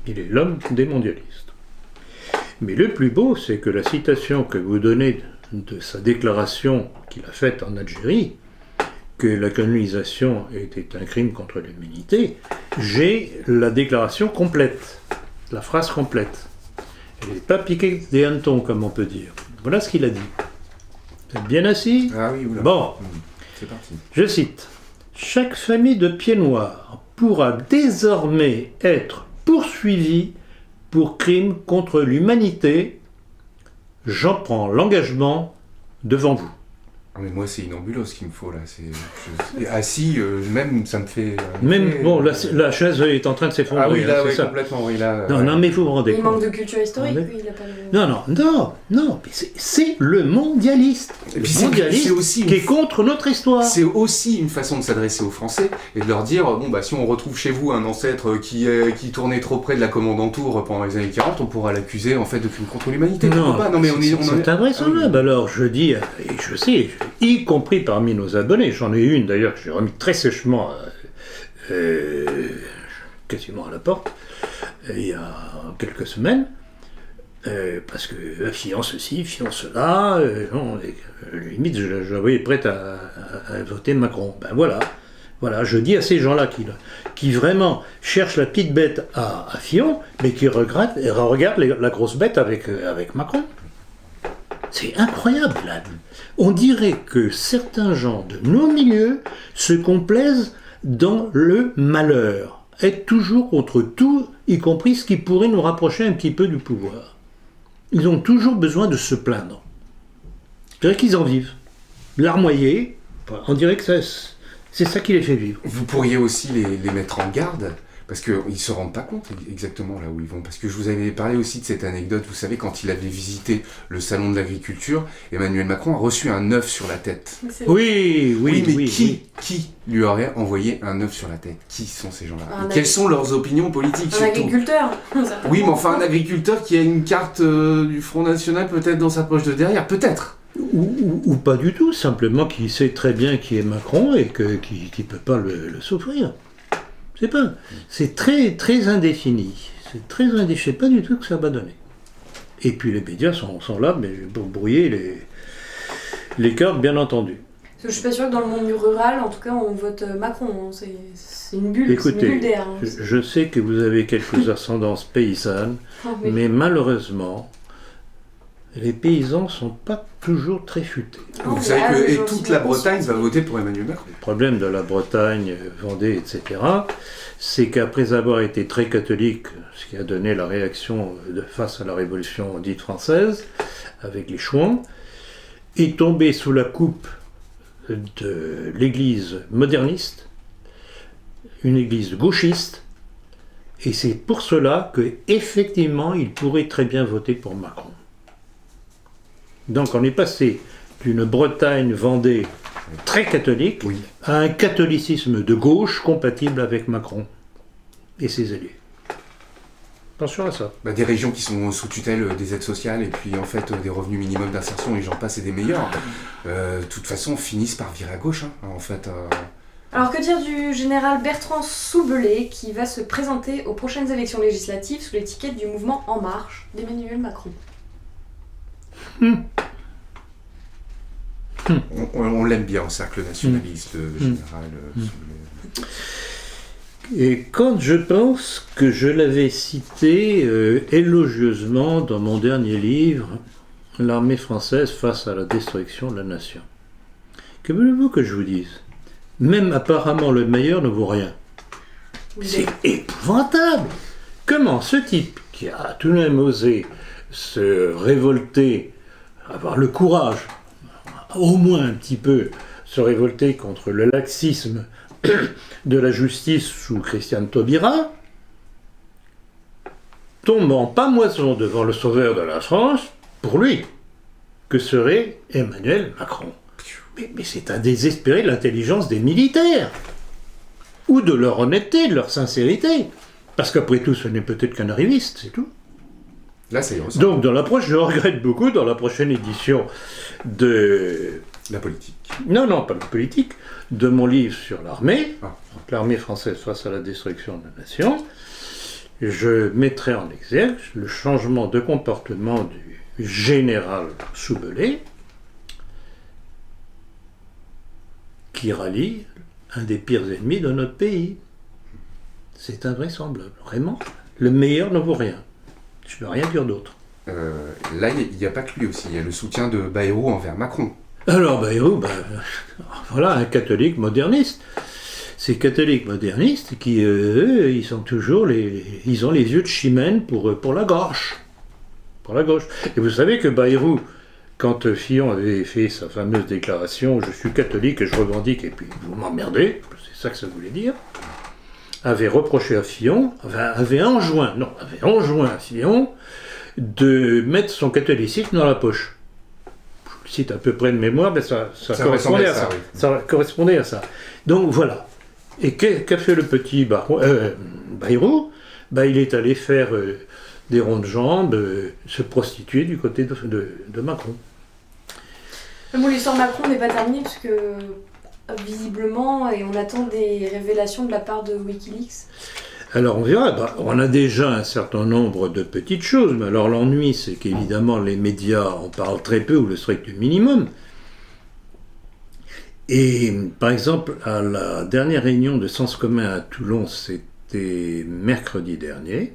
Il est l'homme des mondialistes. Mais le plus beau, c'est que la citation que vous donnez de sa déclaration qu'il a faite en Algérie, que la colonisation était un crime contre l'humanité, j'ai la déclaration complète, la phrase complète. Elle n'est pas piquée des hannetons, comme on peut dire. Voilà ce qu'il a dit. Vous êtes bien assis ? Ah oui, oula. Bon, c'est parti. Je cite. « Chaque famille de pieds noirs pourra désormais être poursuivie pour crimes contre l'humanité. J'en prends l'engagement devant vous. » Ah, mais moi, c'est une ambulance qu'il me faut, là. Assis, même, ça me fait... Même, bon, la chaise est en train de s'effondrer. Ah oui, là, c'est oui, ça. complètement, oui, là... Non, non, mais vous vous rendez Il compte. manque de culture historique, Ouais. oui, il a pas le... Non, mais c'est le mondialiste. Et puis Le mondialiste c'est aussi qui est contre notre histoire. C'est aussi une façon de s'adresser aux Français et de leur dire, bon, bah, si on retrouve chez vous un ancêtre qui tournait trop près de la commandantour pendant les années 40, on pourra l'accuser, en fait, de crime contre l'humanité. Non, Pas. Non, mais c'est invraisemblable. Alors, je dis, et je sais, y compris parmi nos abonnés, j'en ai une d'ailleurs que j'ai remis très sèchement, quasiment à la porte, il y a quelques semaines, parce que fiant ceci, fiant cela, limite je la voyais prête à voter Macron. Ben voilà, je dis à ces gens-là qui vraiment cherchent la petite bête à Fillon, mais qui regardent la grosse bête avec Macron. C'est incroyable, là. On dirait que certains gens de nos milieux se complaisent dans le malheur, être toujours contre tout, y compris ce qui pourrait nous rapprocher un petit peu du pouvoir. Ils ont toujours besoin de se plaindre. Je dirais qu'ils en vivent. Larmoyer, on dirait que c'est ça qui les fait vivre. Vous pourriez aussi les mettre en garde, parce qu'ils ne se rendent pas compte exactement là où ils vont. Parce que je vous avais parlé aussi de cette anecdote, vous savez, quand il avait visité le salon de l'agriculture, Emmanuel Macron a reçu un œuf sur la tête. Oui. Qui lui aurait envoyé un œuf sur la tête? Qui sont ces gens-là? Un Quelles sont leurs opinions politiques Un surtout? agriculteur. Oui, mais enfin un agriculteur qui a une carte du Front National peut-être dans sa poche de derrière, peut-être. Ou pas du tout, simplement qu'il sait très bien qui est Macron et qu'il ne peut pas le souffrir. C'est très, très indéfini. C'est très indéfini. Je ne sais pas du tout que ça va donner. Et puis les médias sont là, mais pour brouiller les cartes, bien entendu. Je suis pas sûre que dans le monde rural, en tout cas, on vote Macron. Hein. C'est une bulle, c'est une Écoutez, bulle d'air. Hein. je sais que vous avez quelques ascendances paysannes, mais malheureusement, les paysans sont pas toujours très futés. Vous savez que toute la Bretagne va voter pour Emmanuel Macron. Le problème de la Bretagne, Vendée, etc., c'est qu'après avoir été très catholique, ce qui a donné la réaction face à la Révolution dite française, avec les Chouans, est tombé sous la coupe de l'église moderniste, une église gauchiste, et c'est pour cela qu'effectivement, il pourrait très bien voter pour Macron. Donc on est passé d'une Bretagne Vendée très catholique à un catholicisme de gauche compatible avec Macron et ses alliés. Attention à ça. Des régions qui sont sous tutelle des aides sociales et puis en fait des revenus minimums d'insertion et j'en passe et des meilleurs, de toute façon finissent par virer à gauche en fait. Alors que dire du général Bertrand Soubelet qui va se présenter aux prochaines élections législatives sous l'étiquette du mouvement En Marche d'Emmanuel Macron? On l'aime bien en cercle nationaliste, le général Soubelet. Et quand je pense que je l'avais cité élogieusement dans mon dernier livre, L'armée française face à la destruction de la nation. Que voulez-vous que je vous dise? Même apparemment le meilleur ne vaut rien. C'est épouvantable. Comment ce type qui a tout de même osé se révolter, avoir le courage, au moins un petit peu, se révolter contre le laxisme de la justice sous Christiane Taubira, tombe en pamoison devant le sauveur de la France, pour lui, que serait Emmanuel Macron. Mais c'est à désespérer de l'intelligence des militaires, ou de leur honnêteté, de leur sincérité, parce qu'après tout, ce n'est peut-être qu'un arriviste, c'est tout. Là, ça y ressemble. Donc, je regrette beaucoup, dans la prochaine édition de... La politique. Non, pas la politique, de mon livre sur l'armée, donc l'armée française face à la destruction de la nation, je mettrai en exergue le changement de comportement du général Soubelet, qui rallie un des pires ennemis de notre pays. C'est invraisemblable, vraiment. Le meilleur ne vaut rien. Je ne peux rien dire d'autre. Là, il n'y a pas que lui aussi. Il y a le soutien de Bayrou envers Macron. Alors Bayrou, voilà, un catholique moderniste. Ces catholiques modernistes qui, ils sont toujours ils ont les yeux de chimène pour la gauche. Pour la gauche. Et vous savez que Bayrou, quand Fillon avait fait sa fameuse déclaration « Je suis catholique et je revendique, et puis vous m'emmerdez », c'est ça que ça voulait dire, avait reproché à Fillon, avait enjoint à Fillon de mettre son catholicisme dans la poche. Je le cite à peu près de mémoire, mais ça correspondait à ça. Oui. Ça correspondait à ça. Donc voilà. Et qu'a fait le petit Bayrou? Il est allé faire des ronds de jambes, se prostituer du côté de Macron. Bon, l'histoire de Macron n'est pas terminée, parce que visiblement, et on attend des révélations de la part de Wikileaks. Alors on verra, on a déjà un certain nombre de petites choses, mais alors l'ennui c'est qu'évidemment les médias en parlent très peu ou le strict minimum. Et par exemple, à la dernière réunion de Sens commun à Toulon, c'était mercredi dernier,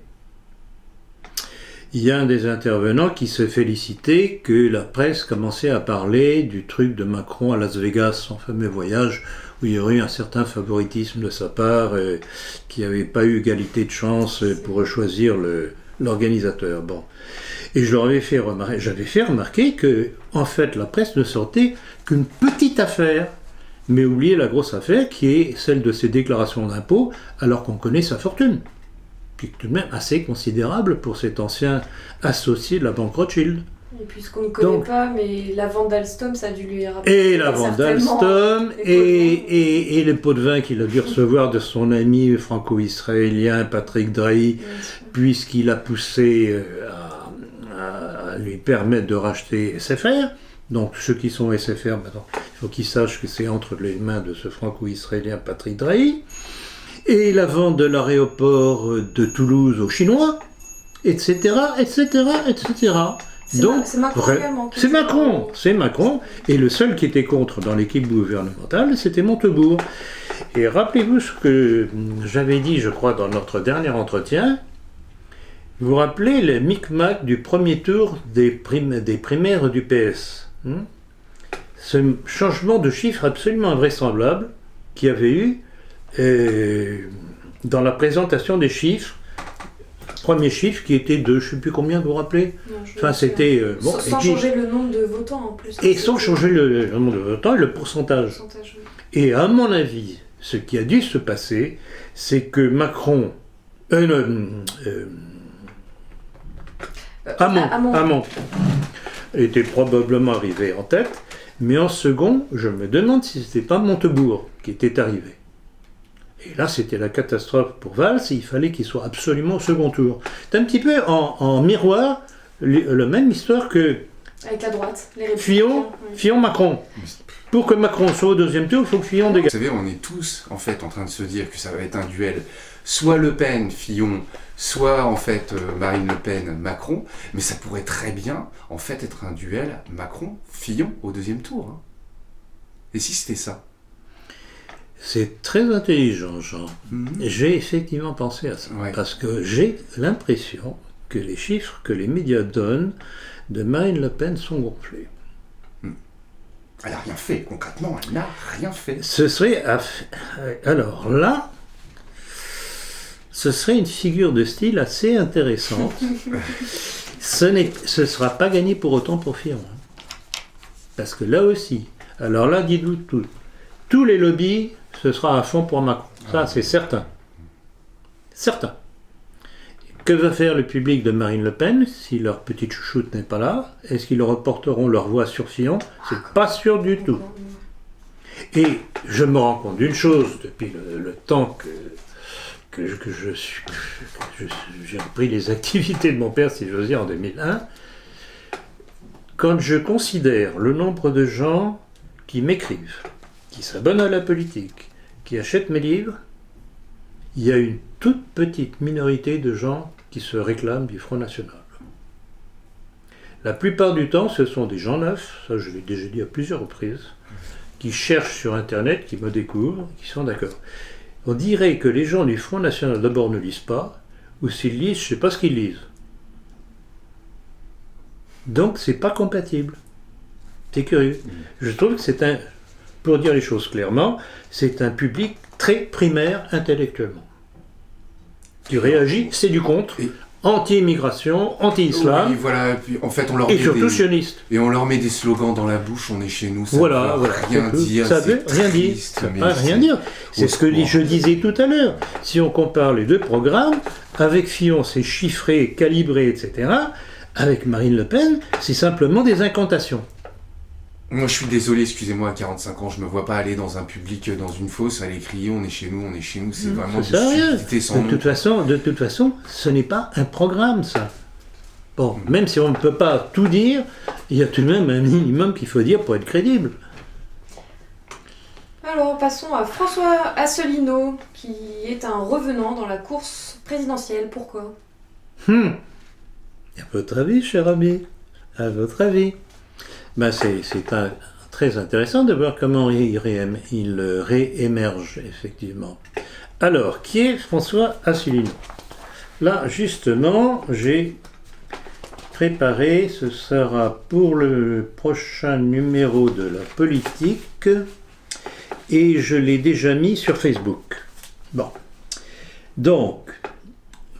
il y a un des intervenants qui se félicitait que la presse commençait à parler du truc de Macron à Las Vegas, son fameux voyage, où il y aurait eu un certain favoritisme de sa part, qui n'avait pas eu égalité de chance pour choisir l'organisateur. Bon. Et j'avais fait remarquer que, en fait, la presse ne sortait qu'une petite affaire, mais oubliait la grosse affaire qui est celle de ses déclarations d'impôts, alors qu'on connaît sa fortune, qui est tout de même assez considérable pour cet ancien associé de la banque Rothschild. Et puisqu'on ne connaît pas, mais la vente d'Alstom, ça a dû lui rapporter. Et la vente d'Alstom, et les pots de vin qu'il a dû recevoir de son ami franco-israélien Patrick Drahi, puisqu'il a poussé à lui permettre de racheter SFR. Donc ceux qui sont SFR, maintenant, il faut qu'ils sachent que c'est entre les mains de ce franco-israélien Patrick Drahi. Et la vente de l'aéroport de Toulouse aux Chinois, etc., etc., etc. Donc, c'est Macron également. C'est Macron. Et le seul qui était contre dans l'équipe gouvernementale, c'était Montebourg. Et rappelez-vous ce que j'avais dit, je crois, dans notre dernier entretien. Vous vous rappelez le micmac du premier tour des primaires du PS, ce changement de chiffre absolument invraisemblable qu'il y avait eu dans la présentation des chiffres. Premier chiffre qui était de, je ne sais plus combien, vous vous rappelez? Enfin, c'était... sans changer le nombre de votants en plus. Et sans changer le nombre de votants et le pourcentage. Oui. Et à mon avis, ce qui a dû se passer, c'est que Macron... Hamon était probablement arrivé en tête, mais en second, je me demande si ce n'était pas Montebourg qui était arrivé. Et là, c'était la catastrophe pour Valls, il fallait qu'il soit absolument au second tour. C'est un petit peu en miroir, la même histoire que avec la droite, les républicains. Fillon-Macron. Pour que Macron soit au deuxième tour, il faut que Fillon dégage. Vous savez, on est tous en fait en train de se dire que ça va être un duel, soit Le Pen, Fillon, soit en fait Marine Le Pen, Macron, mais ça pourrait très bien en fait être un duel Macron-Fillon au deuxième tour. Hein. Et si c'était ça? C'est très intelligent, Jean. J'ai effectivement pensé à ça. Ouais. Parce que j'ai l'impression que les chiffres que les médias donnent de Marine Le Pen sont gonflés. Elle n'a rien fait, concrètement, elle n'a rien fait. Ce serait... Alors là, ce serait une figure de style assez intéressante. Ce ne sera pas gagné pour autant pour Fillon. Parce que là aussi, alors là, dites-vous tout. Tous les lobbies, ce sera à fond pour Macron. Ça, c'est certain. Certain. Que va faire le public de Marine Le Pen si leur petite chouchoute n'est pas là? Est-ce qu'ils reporteront leur voix sur Fillon? C'est pas sûr du tout. Et je me rends compte d'une chose depuis le temps que j'ai repris les activités de mon père, si j'ose dire, en 2001. Quand je considère le nombre de gens qui m'écrivent, qui s'abonnent à la politique, qui achètent mes livres, il y a une toute petite minorité de gens qui se réclament du Front National. La plupart du temps, ce sont des gens neufs, ça je l'ai déjà dit à plusieurs reprises, qui cherchent sur Internet, qui me découvrent, qui sont d'accord. On dirait que les gens du Front National d'abord ne lisent pas, ou s'ils lisent, je ne sais pas ce qu'ils lisent. Donc c'est pas compatible. C'est curieux. Je trouve que c'est un... Pour dire les choses clairement, c'est un public très primaire intellectuellement. Qui réagit, c'est du contre, anti-immigration, anti-islam, Oui, voilà, et puis en fait on leur et met surtout sioniste. et on leur met des slogans dans la bouche, on est chez nous, ça Voilà, veut voilà, rien c'est tout. dire, Ça c'est veut rien dire. triste, Ça mais veut rien c'est- dire. C'est au ce que secours. je disais tout à l'heure. Si on compare les deux programmes, avec Fillon c'est chiffré, calibré, etc. Avec Marine Le Pen, c'est simplement des incantations. Moi je suis désolé, excusez-moi, à 45 ans, je me vois pas aller dans un public, dans une fosse, aller crier on est chez nous, c'est vraiment Ça sert à de rien. stupidité sans De nom. toute façon, ce n'est pas un programme, ça. Bon, même si on ne peut pas tout dire, il y a tout de même un minimum qu'il faut dire pour être crédible. Alors passons à François Asselineau, qui est un revenant dans la course présidentielle. Pourquoi? À votre avis, cher ami, à votre avis, ben c'est très intéressant de voir comment il réémerge, effectivement. Alors, qui est François Asselineau? Là, justement, j'ai préparé, ce sera pour le prochain numéro de la politique, et je l'ai déjà mis sur Facebook. Bon. Donc,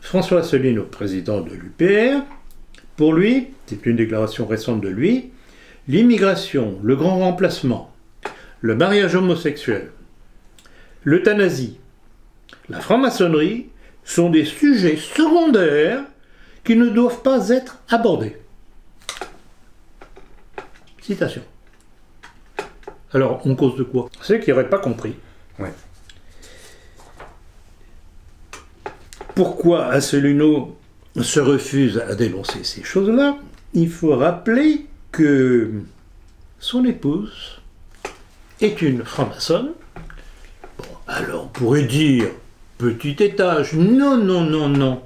François Asselineau, président de l'UPR, pour lui, c'est une déclaration récente de lui, l'immigration, le grand remplacement, le mariage homosexuel, l'euthanasie, la franc-maçonnerie sont des sujets secondaires qui ne doivent pas être abordés. Citation. Alors, on cause de quoi? C'est qu'il n'aurait pas compris. Ouais. Pourquoi Asselineau se refuse à dénoncer ces choses-là? Il faut rappeler que son épouse est une franc-maçonne. Bon, alors on pourrait dire petit étage. Non, non, non, non.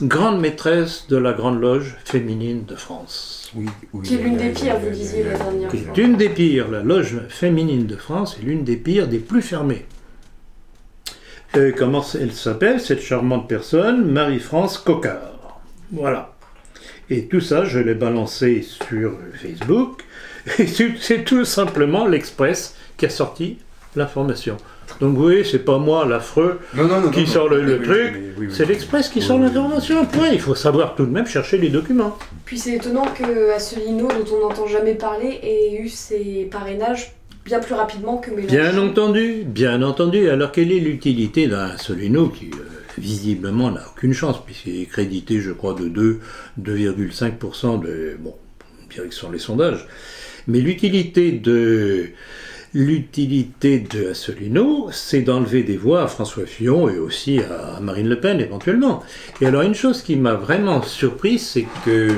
Grande maîtresse de la Grande Loge féminine de France. Oui, Qui est l'une des pires, vous disiez la dernière Qui fois. est une des pires. La Loge féminine de France est l'une des pires, des plus fermées. Comment elle s'appelle, cette charmante personne? Marie-France Coquard. Voilà. Et tout ça, je l'ai balancé sur Facebook. Et c'est tout simplement l'Express qui a sorti l'information. Donc vous voyez, c'est pas moi, l'affreux, qui sort le truc. C'est l'Express qui sort l'information. Point. Il faut savoir tout de même chercher les documents. Puis c'est étonnant que Asselineau, dont on n'entend jamais parler, ait eu ses parrainages bien plus rapidement que Mélenchon. Bien entendu. Alors quelle est l'utilité d'un Asselineau qui visiblement n'a aucune chance, puisqu'il est crédité, je crois, de 2,5% de... Bon, on dirait que ce sont les sondages. Mais l'utilité de Asselineau, c'est d'enlever des voix à François Fillon et aussi à Marine Le Pen, éventuellement. Et alors, une chose qui m'a vraiment surpris, c'est que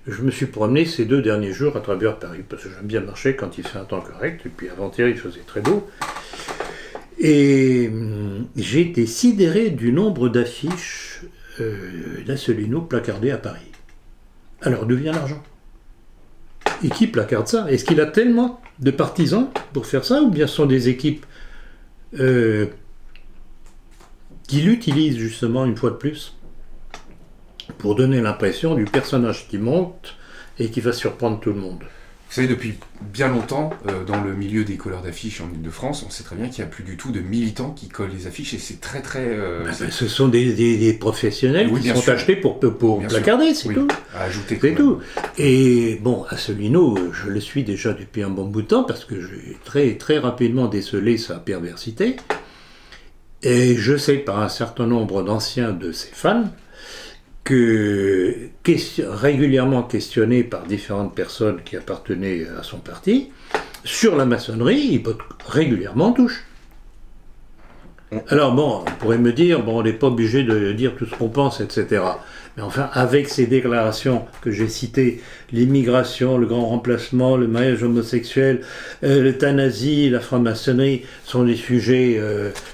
je me suis promené ces 2 derniers jours à travers Paris, parce que j'aime bien marcher quand il fait un temps correct, et puis avant-hier, il faisait très beau. Et j'ai été sidéré du nombre d'affiches d'Asselineau placardées à Paris. Alors, d'où vient l'argent? Et qui placarde ça? Est-ce qu'il a tellement de partisans pour faire ça, ou bien ce sont des équipes qui l'utilisent justement une fois de plus pour donner l'impression du personnage qui monte et qui va surprendre tout le monde? Vous savez, depuis bien longtemps, dans le milieu des colleurs d'affiches en Ile-de-France, on sait très bien qu'il n'y a plus du tout de militants qui collent les affiches, et c'est très très... ce sont des professionnels Oui, qui bien sont sûr. achetés pour Bien placarder, sûr. c'est Oui, tout. à ajouter. C'est quand même. tout. Et bon, Asselineau, je le suis déjà depuis un bon bout de temps parce que j'ai très, très rapidement décelé sa perversité. Et je sais par un certain nombre d'anciens de ses fans que, régulièrement questionné par différentes personnes qui appartenaient à son parti, sur la maçonnerie, il peut régulièrement touche. Alors bon, on pourrait me dire, bon, on n'est pas obligé de dire tout ce qu'on pense, etc. Mais enfin, avec ces déclarations que j'ai citées, l'immigration, le grand remplacement, le mariage homosexuel, l'euthanasie, la franc-maçonnerie sont des sujets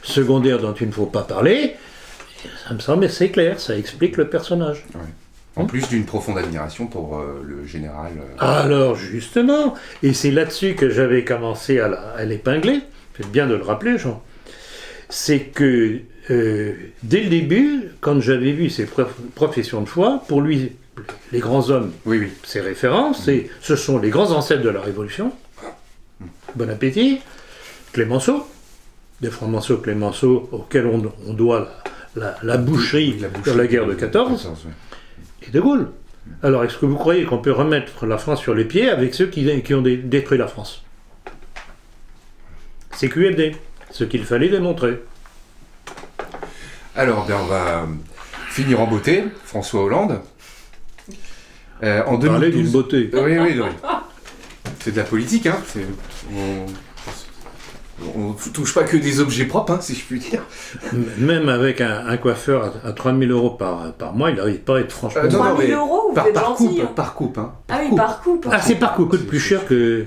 secondaires dont il ne faut pas parler, ça me semble assez clair, ça explique le personnage. Ouais. En plus d'une profonde admiration pour le général. Alors justement, et c'est là-dessus que j'avais commencé à l'épingler, faites bien de le rappeler, Jean, c'est que dès le début, quand j'avais vu ses professions de foi, pour lui, les grands hommes, Oui. ses références, ce sont les grands ancêtres de la Révolution. Bon appétit. Clémenceau, des francs-maçons Clémenceau, auxquels on doit la boucherie sur la guerre de 14, et De Gaulle. Alors, est-ce que vous croyez qu'on peut remettre la France sur les pieds avec ceux qui ont détruit la France? C'est QFD, ce qu'il fallait démontrer. Alors, on va finir en beauté, François Hollande. En 2012... Parler d'une beauté. Oui. C'est de la politique, hein. On ne touche pas que des objets propres, hein, si je puis dire. Même avec un coiffeur à 3 000 euros par mois, il n'arrive pas à être franchement... 3 000 euros, vous êtes gentil. Par coupe, hein. Ah oui, par coupe. Ah, c'est par coupe, coûte plus cher que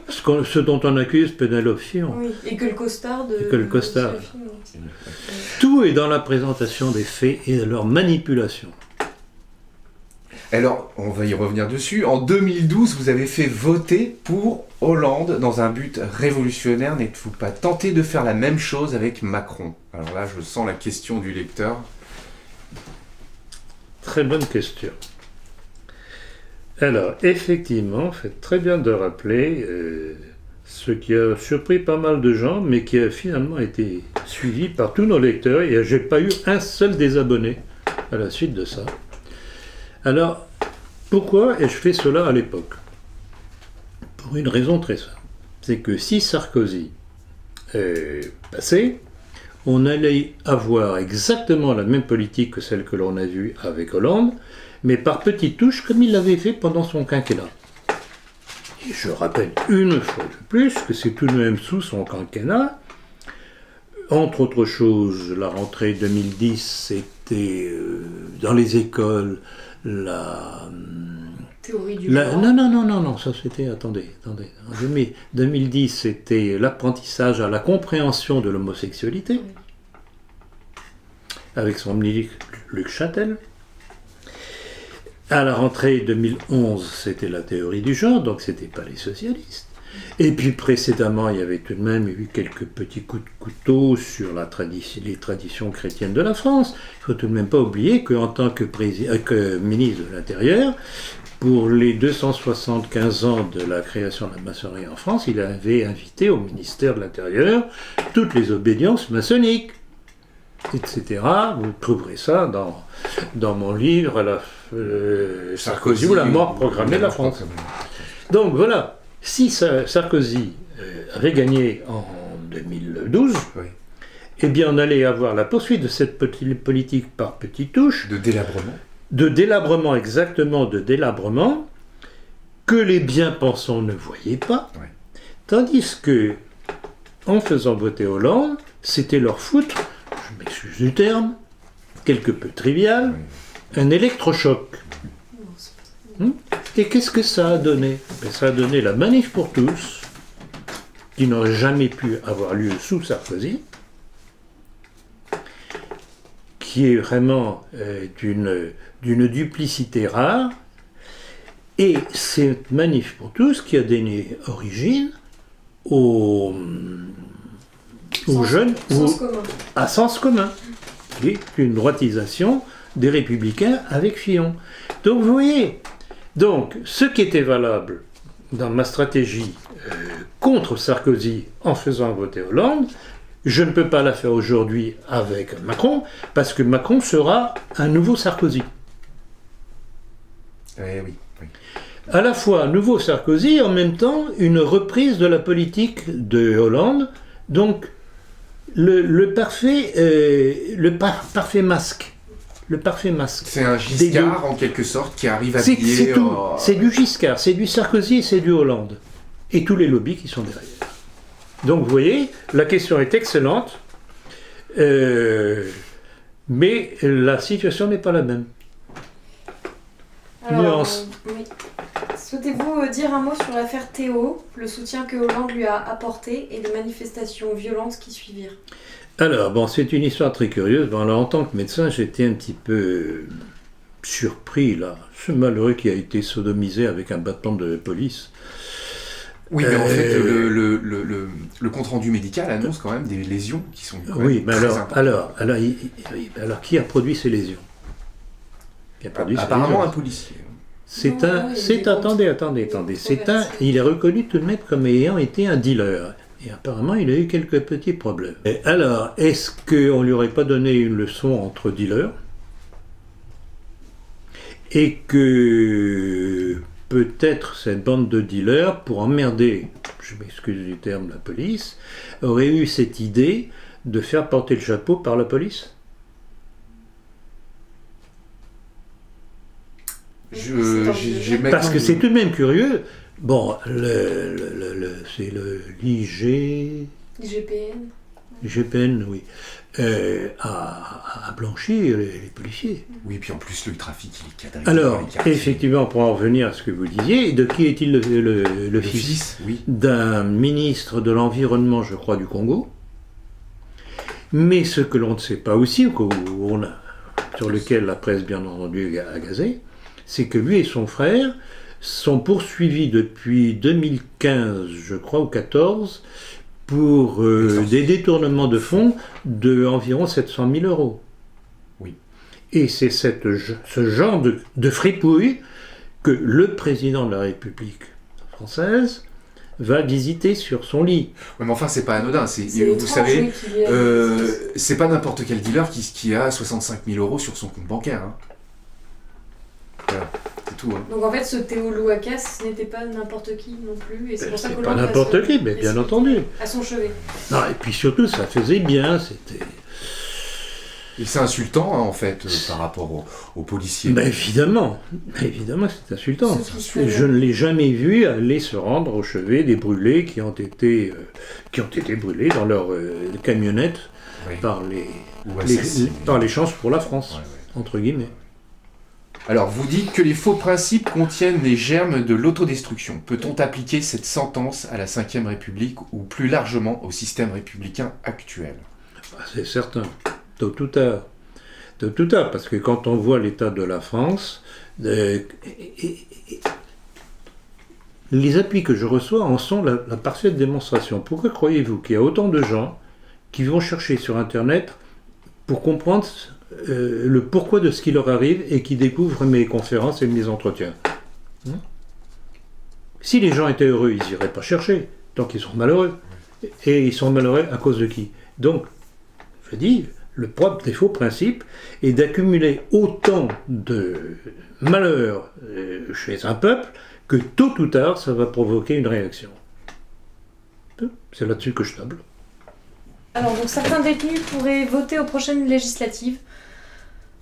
ce dont on accuse Pénélope Fillon. Oui, et que le costard de... Tout est dans la présentation des faits et de leur manipulation. Alors, on va y revenir dessus. En 2012, vous avez fait voter pour Hollande dans un but révolutionnaire. N'êtes-vous pas tenté de faire la même chose avec Macron? Alors là, je sens la question du lecteur. Très bonne question. Alors, effectivement, faites très bien de rappeler ce qui a surpris pas mal de gens, mais qui a finalement été suivi par tous nos lecteurs. Et j'ai pas eu un seul désabonné à la suite de ça. Alors, pourquoi ai-je fait cela à l'époque? Pour une raison très simple. C'est que si Sarkozy passait, on allait avoir exactement la même politique que celle que l'on a vue avec Hollande, mais par petites touches, comme il l'avait fait pendant son quinquennat. Et je rappelle une fois de plus que c'est tout de même sous son quinquennat. Entre autres choses, la rentrée 2010, c'était dans les écoles la... Théorie du genre. Non, ça c'était... Attendez. En 2010, c'était l'apprentissage à la compréhension de l'homosexualité, avec son ministre Luc Châtel. À la rentrée 2011, c'était la théorie du genre, donc c'était pas les socialistes. Et puis précédemment, il y avait tout de même eu quelques petits coups de couteau sur les traditions chrétiennes de la France. Il ne faut tout de même pas oublier qu'en tant que ministre de l'Intérieur, pour les 275 ans de la création de la maçonnerie en France, il avait invité au ministère de l'Intérieur toutes les obédiences maçonniques, etc. Vous trouverez ça dans mon livre Sarkozy ou la mort programmée de la France. Donc voilà. Si Sarkozy avait gagné en 2012, oui, eh bien on allait avoir la poursuite de cette politique par petites touches. De délabrement. De délabrement, exactement, de délabrement, que les bien-pensants ne voyaient pas. Oui. Tandis que, en faisant voter Hollande, c'était leur foutre, je m'excuse du terme, quelque peu trivial, oui, un électrochoc. Et qu'est-ce que ça a donné? Ça a donné la manif pour tous, qui n'aurait jamais pu avoir lieu sous Sarkozy, qui est vraiment d'une duplicité rare, et cette manif pour tous qui a donné origine aux jeunes à Sens commun, qui est une droitisation des Républicains avec Fillon. Donc vous voyez, ce qui était valable dans ma stratégie contre Sarkozy en faisant voter Hollande, je ne peux pas la faire aujourd'hui avec Macron, parce que Macron sera un nouveau Sarkozy. Oui. À la fois un nouveau Sarkozy et en même temps une reprise de la politique de Hollande, donc le parfait masque. Le parfait masque. C'est un Giscard, en quelque sorte, qui arrive à plier... C'est tout. C'est du Giscard, c'est du Sarkozy et c'est du Hollande. Et tous les lobbies qui sont derrière. Donc, vous voyez, la question est excellente, mais la situation n'est pas la même. Alors, nuance. Oui. Souhaitez-vous dire un mot sur l'affaire Théo, le soutien que Hollande lui a apporté et les manifestations violentes qui suivirent? Alors, c'est une histoire très curieuse. En tant que médecin, j'étais un petit peu surpris, là. Ce malheureux qui a été sodomisé avec un bâton de police. Oui, mais en fait, le compte-rendu médical annonce quand même des lésions qui sont oui, mais alors, qui a produit ces lésions? Apparemment un policier. Attendez. Il est reconnu tout de même comme ayant été un dealer. Et apparemment, il a eu quelques petits problèmes. Et alors, est-ce qu'on ne lui aurait pas donné une leçon entre dealers? Et que peut-être cette bande de dealers, pour emmerder, je m'excuse du terme, la police, aurait eu cette idée de faire porter le chapeau par la police? Parce que c'est tout de même curieux. Bon, c'est le l'IGPN, oui, a blanchi les policiers. Oui, puis en plus, le trafic, il est cadré. Alors, effectivement, pour en revenir à ce que vous disiez, de qui est-il le fils? Oui. D'un ministre de l'Environnement, je crois, du Congo. Mais ce que l'on ne sait pas aussi, sur lequel la presse, bien entendu, a gazé, c'est que lui et son frère sont poursuivis depuis 2015, je crois, ou 2014, pour des détournements de fonds de environ 700 000 euros. Oui. Et c'est ce genre de fripouille que le président de la République française va visiter sur son lit. Oui, mais enfin, c'est pas anodin. Vous savez, c'est pas n'importe quel dealer qui a 65 000 euros sur son compte bancaire. Hein. Voilà, c'est tout. Hein. Donc en fait, ce Théo Louakas, ce n'était pas n'importe qui non plus. Et c'est pour ça que pas n'importe qui, mais bien entendu. À son chevet. Non, et puis surtout, ça faisait bien. C'était... Et c'est insultant, hein, en fait, par rapport aux policiers. Ben évidemment, c'est insultant. Je ne l'ai jamais vu aller se rendre au chevet des brûlés qui ont été brûlés dans leur camionnette par les chances pour la France, entre guillemets. Alors, vous dites que les faux principes contiennent les germes de l'autodestruction. Peut-on appliquer cette sentence à la Ve République ou plus largement au système républicain actuel? C'est certain. Tôt ou tard, parce que quand on voit l'état de la France, les appuis que je reçois en sont la parfaite démonstration. Pourquoi croyez-vous qu'il y a autant de gens qui vont chercher sur Internet pour comprendre le pourquoi de ce qui leur arrive et qui découvrent mes conférences et mes entretiens? Si les gens étaient heureux, ils n'iraient pas chercher, donc ils sont malheureux. Et ils sont malheureux à cause de qui? Donc, je dis, le propre des faux principes est d'accumuler autant de malheur chez un peuple que tôt ou tard, ça va provoquer une réaction. C'est là-dessus que je table. Alors, donc, certains détenus pourraient voter aux prochaines législatives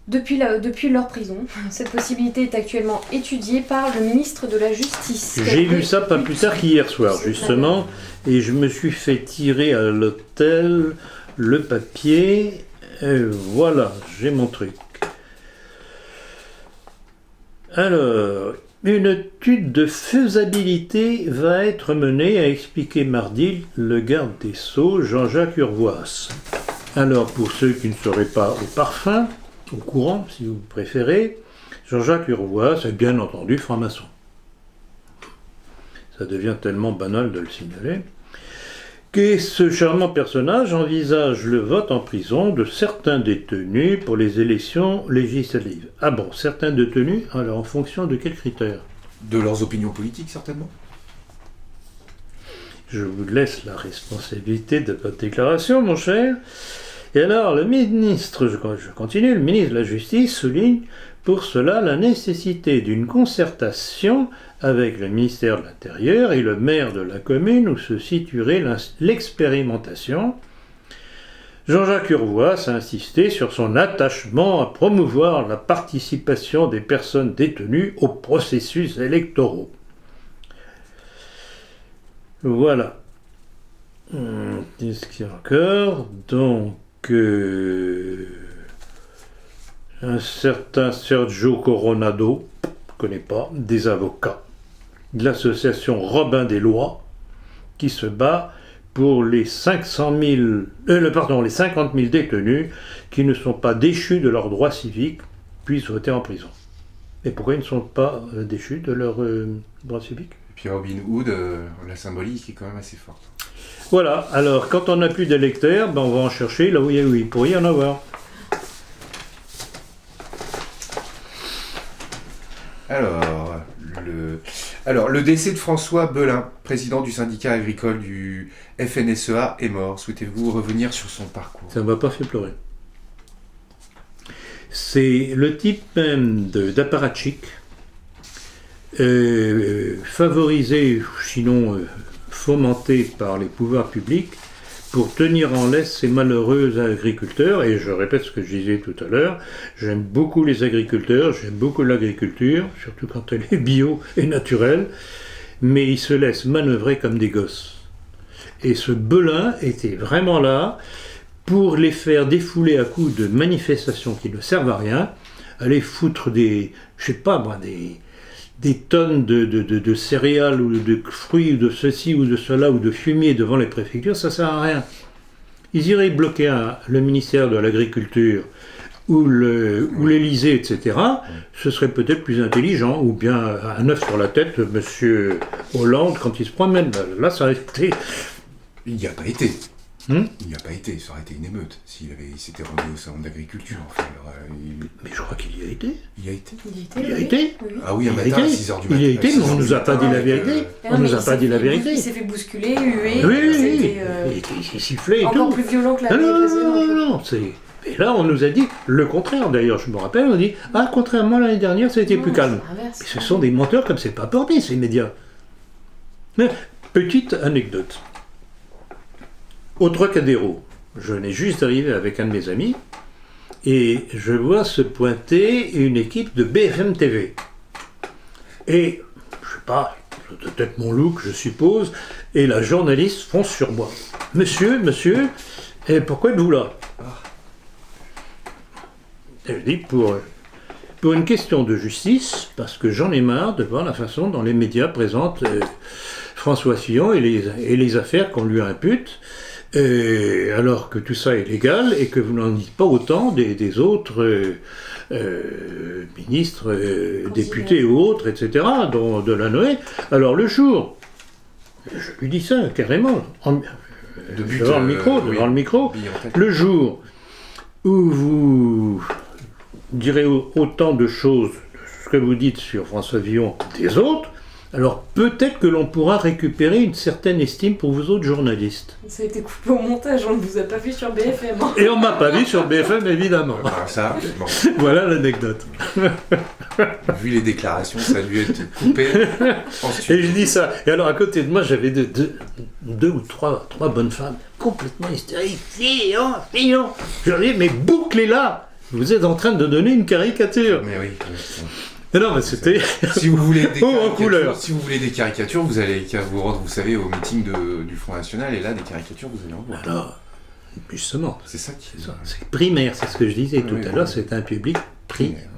depuis leur prison. Cette possibilité est actuellement étudiée par le ministre de la Justice. J'ai vu ça pas plus tard qu'hier soir, justement, et je me suis fait tirer à l'hôtel le papier, et voilà, j'ai mon truc. Alors, une étude de faisabilité va être menée, a expliqué mardi le garde des Sceaux, Jean-Jacques Urvoas. Alors, pour ceux qui ne seraient pas au parfum, au courant, si vous préférez, Jean-Jacques Urvoas est bien entendu franc-maçon. Ça devient tellement banal de le signaler. Que ce charmant personnage envisage le vote en prison de certains détenus pour les élections législatives. Ah bon, certains détenus, alors en fonction de quels critères? De leurs opinions politiques, certainement. Je vous laisse la responsabilité de votre déclaration, mon cher. Et alors, le ministre, je continue, le ministre de la Justice souligne pour cela la nécessité d'une concertation avec le ministère de l'Intérieur et le maire de la commune où se situerait l'expérimentation. Jean-Jacques Urvoas a insisté sur son attachement à promouvoir la participation des personnes détenues aux processus électoraux. Voilà. Qu'est-ce qu'il y a encore? Donc, un certain Sergio Coronado, je ne connais pas, des avocats de l'association Robin des Lois, qui se bat pour les 50 000 détenus qui ne sont pas déchus de leurs droits civiques, puissent voter en prison. Et pourquoi ils ne sont pas déchus de leurs droits civiques? Et puis Robin Hood, la symbolique est quand même assez forte. Voilà, alors quand on n'a plus d'électeurs, on va en chercher là où il pourrait y en avoir. Alors, le décès de François Belin, président du syndicat agricole du FNSEA, est mort. Souhaitez-vous revenir sur son parcours? Ça ne m'a pas fait pleurer. C'est le type même d'apparatchik, favorisé, sinon fomenté par les pouvoirs publics, pour tenir en laisse ces malheureux agriculteurs. Et je répète ce que je disais tout à l'heure, j'aime beaucoup les agriculteurs, j'aime beaucoup l'agriculture, surtout quand elle est bio et naturelle, mais ils se laissent manœuvrer comme des gosses. Et ce Belin était vraiment là pour les faire défouler à coups de manifestations qui ne servent à rien, aller foutre des tonnes de céréales ou de fruits ou de ceci ou de cela ou de fumier devant les préfectures, ça ne sert à rien. Ils iraient bloquer le ministère de l'Agriculture ou l'Élysée, etc. Ce serait peut-être plus intelligent, ou bien un œuf sur la tête, M. Hollande, quand il se promène. Là, ça aurait été... Il n'y a pas été. Il n'y a pas été, ça aurait été une émeute s'il s'était rendu au salon d'agriculture. Enfin, Mais je crois qu'il y a été. Il y a été. Il y a été. Oui. Ah oui, un matin à 6h du matin. Il y a été, mais on ne nous a pas dit la vérité. On ne nous a pas dit la vérité. Il s'est fait bousculer, huer. Oui. Il s'est sifflé et tout. Encore plus violent que la précédente. Non. Et là, on nous a dit le contraire. D'ailleurs, je me rappelle, on dit contrairement à l'année dernière, ça a été plus calme. Et ce sont des menteurs comme c'est pas porté, ces médias. Mais, petite anecdote. Au Trocadéro, je venais juste d'arriver avec un de mes amis et je vois se pointer une équipe de BFM TV. Et, je sais pas, c'est peut-être mon look, je suppose, et la journaliste fonce sur moi. Monsieur, et pourquoi êtes-vous là? Et je dis pour une question de justice, parce que j'en ai marre de voir la façon dont les médias présentent François Fillon et les affaires qu'on lui impute. Alors que tout ça est légal et que vous n'en dites pas autant des autres ministres, députés ou autres, etc., dont Delanoë. Alors le jour, je lui dis ça carrément, devant le micro, le jour où vous direz autant de choses, ce que vous dites sur François Fillon des autres, alors peut-être que l'on pourra récupérer une certaine estime pour vous autres journalistes. Ça a été coupé au montage, on ne vous a pas vu sur BFM. Hein. Et on ne m'a pas vu sur BFM, évidemment. Ça, bon. Voilà l'anecdote. Vu les déclarations, ça a dû être coupé en studio. Et je dis ça. Et alors à côté de moi, j'avais deux ou trois bonnes femmes complètement hystériques. Fillon. Je leur dis, mais bouclez-la. Vous êtes en train de donner une caricature. Mais oui. Non, mais c'était... Si vous voulez des en couleur. Si vous voulez des caricatures, vous allez qu'à vous rendre, vous savez, au meeting du Front National, et là, des caricatures, vous allez en voir. Alors, justement, c'est ça qui... C'est primaire, c'est ce que je disais tout à l'heure, c'est un public primaire.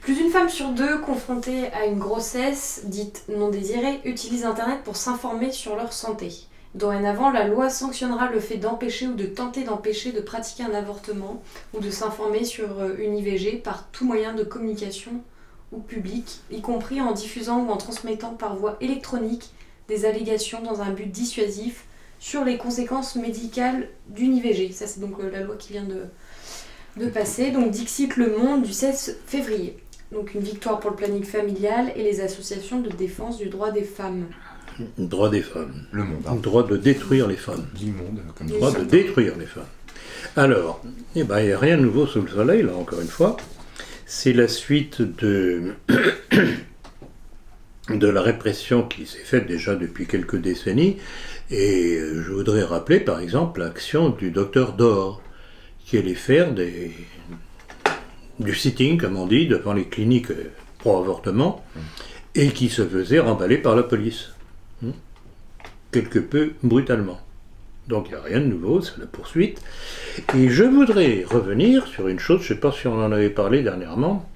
Plus d'une femme sur deux confrontée à une grossesse dite non désirée utilise Internet pour s'informer sur leur santé. Dorénavant, la loi sanctionnera le fait d'empêcher ou de tenter d'empêcher de pratiquer un avortement ou de s'informer sur une IVG par tout moyen de communication ou public, y compris en diffusant ou en transmettant par voie électronique des allégations dans un but dissuasif sur les conséquences médicales d'une IVG. Ça, c'est donc la loi qui vient de passer. Donc, Dixit Le Monde du 16 février. Donc, une victoire pour le planning familial et les associations de défense du droit des femmes. Droit des femmes. Le monde. Le droit de détruire les femmes. L'immonde. Le droit de détruire les femmes. Alors, il n'y a rien de nouveau sous le soleil, là, encore une fois. C'est la suite de la répression qui s'est faite déjà depuis quelques décennies. Et je voudrais rappeler, par exemple, l'action du docteur Dor, qui allait faire du sitting, comme on dit, devant les cliniques pro-avortement, et qui se faisait remballer par la police. Quelque peu brutalement. Donc il n'y a rien de nouveau, c'est la poursuite. Et je voudrais revenir sur une chose, je ne sais pas si on en avait parlé dernièrement,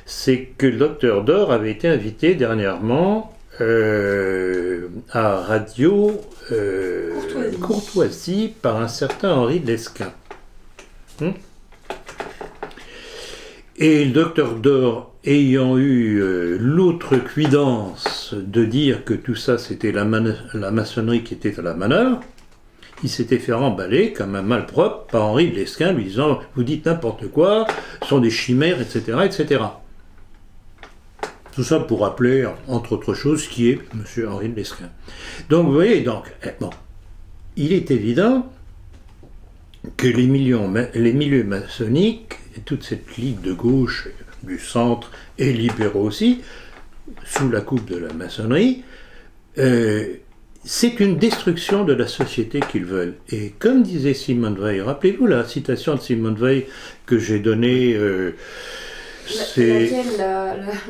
c'est que le docteur Dor avait été invité dernièrement à Radio Courtoisie par un certain Henri Lesquin. Et le docteur Dor, ayant eu l'outrecuidance de dire que tout ça c'était la maçonnerie qui était à la manœuvre, il s'était fait remballer comme un malpropre par Henri Lesquin, lui disant « Vous dites n'importe quoi, ce sont des chimères, etc. etc. » Tout ça pour rappeler, entre autres choses, qui est M. Henri de Lesquen. Donc vous voyez, il est évident que les milieux maçonniques, et toute cette ligue de gauche, du centre, et libéraux aussi, sous la coupe de la maçonnerie, c'est une destruction de la société qu'ils veulent. Et comme disait Simone Weil, rappelez-vous la citation de Simone Weil que j'ai donnée, c'est... Laquelle,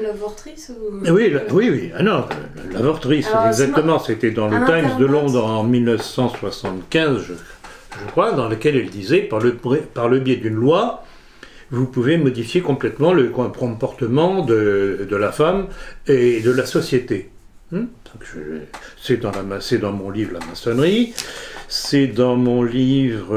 l'avortrice ou... Oui. Ah non, l'avortrice, exactement. C'était dans le Times de Londres en 1975, je crois, dans lequel elle disait, par le biais d'une loi, vous pouvez modifier complètement le comportement de la femme et de la société. C'est dans mon livre La maçonnerie, c'est dans mon livre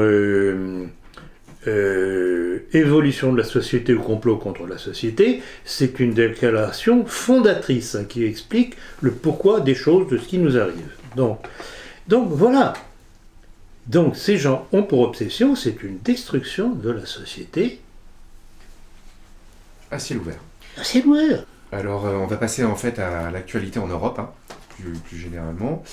Évolution de la société ou complot contre la société. C'est une déclaration fondatrice qui explique le pourquoi des choses, de ce qui nous arrive. Donc voilà. Donc ces gens ont pour obsession, c'est une destruction de la société. À ciel ouvert. À ciel ouvert. Alors, on va passer en fait à l'actualité en Europe, plus généralement.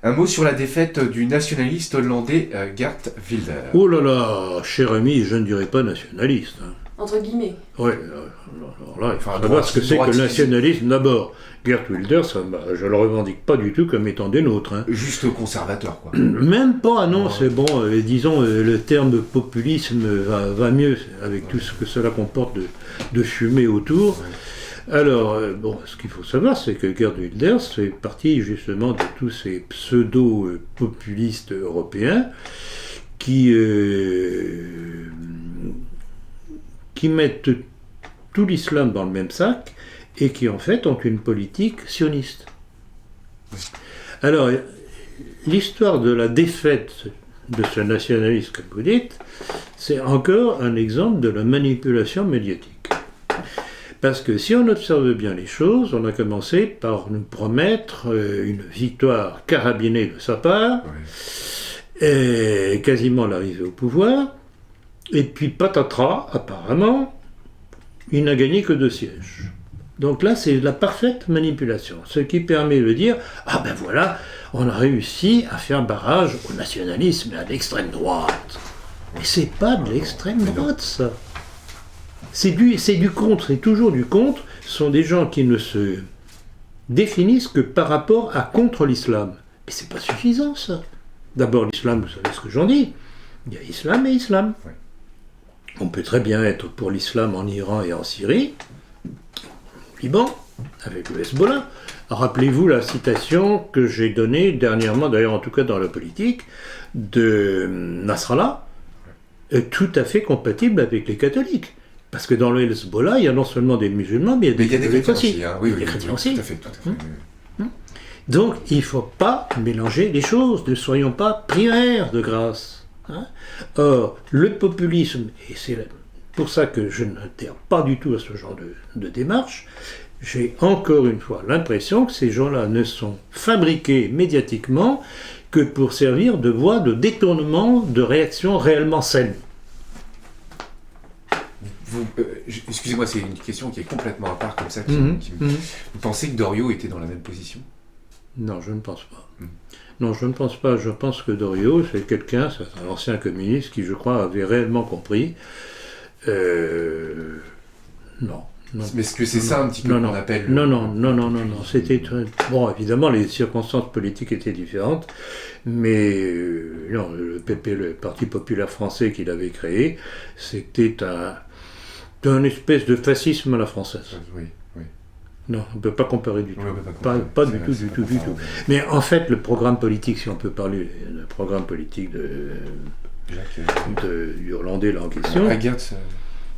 Un mot sur la défaite du nationaliste hollandais Geert Wilders. Oh là là, cher ami, je ne dirais pas nationaliste. Entre guillemets. Oui, alors là, il faut savoir ce que c'est que le nationalisme d'abord. Geert Wilders, je ne le revendique pas du tout comme étant des nôtres. Juste conservateur, quoi. Même pas, non, c'est bon, disons, le terme populisme va mieux avec tout ce que cela comporte de fumée autour. Ouais. Alors, ce qu'il faut savoir, c'est que Geert Wilders fait partie justement de tous ces pseudo-populistes européens qui mettent tout l'islam dans le même sac et qui en fait ont une politique sioniste. Alors, l'histoire de la défaite de ce nationalisme, comme vous dites, c'est encore un exemple de la manipulation médiatique. Parce que si on observe bien les choses, on a commencé par nous promettre une victoire carabinée de sa part, et quasiment l'arrivée au pouvoir, et puis patatras, apparemment, il n'a gagné que 2 sièges. Donc là, c'est la parfaite manipulation, ce qui permet de dire « Ah ben voilà, on a réussi à faire barrage au nationalisme et à l'extrême droite. » Mais c'est pas de l'extrême droite, ça. C'est du contre, c'est toujours du contre. Ce sont des gens qui ne se définissent que par rapport à contre l'islam. Mais c'est pas suffisant, ça. D'abord, l'islam, vous savez ce que j'en dis. Il y a islam et islam. Ouais. On peut très bien être pour l'islam en Iran et en Syrie, au Liban, avec le Hezbollah. Rappelez-vous la citation que j'ai donnée dernièrement, d'ailleurs en tout cas dans la politique, de Nasrallah, tout à fait compatible avec les catholiques. Parce que dans le Hezbollah, il y a non seulement des musulmans, mais il y a des chrétiens aussi. Oui, des chrétiens aussi. Tout à fait. Donc, il ne faut pas mélanger les choses. Ne soyons pas primaires de grâce. Or, le populisme, et c'est pour ça que je n'adhère pas du tout à ce genre de démarche, j'ai encore une fois l'impression que ces gens-là ne sont fabriqués médiatiquement que pour servir de voie de détournement de réactions réellement saines. Excusez-moi, c'est une question qui est complètement à part comme ça. Vous pensez que Doriot était dans la même position ? Non, je ne pense pas. Non, je ne pense pas. Je pense que Doriot, c'est quelqu'un, c'est un ancien communiste qui, je crois, avait réellement compris. Non. Mais est-ce que c'est ça un petit peu qu'on appelle... Non. C'était... Bon, évidemment, les circonstances politiques étaient différentes, mais non, le PP, le Parti populaire français qu'il avait créé, c'était un espèce de fascisme à la française. Oui. Non, on ne peut pas comparer du tout. Pas du tout. Mais en fait, le programme politique, si on peut parler, le programme politique du Hollandais là en question,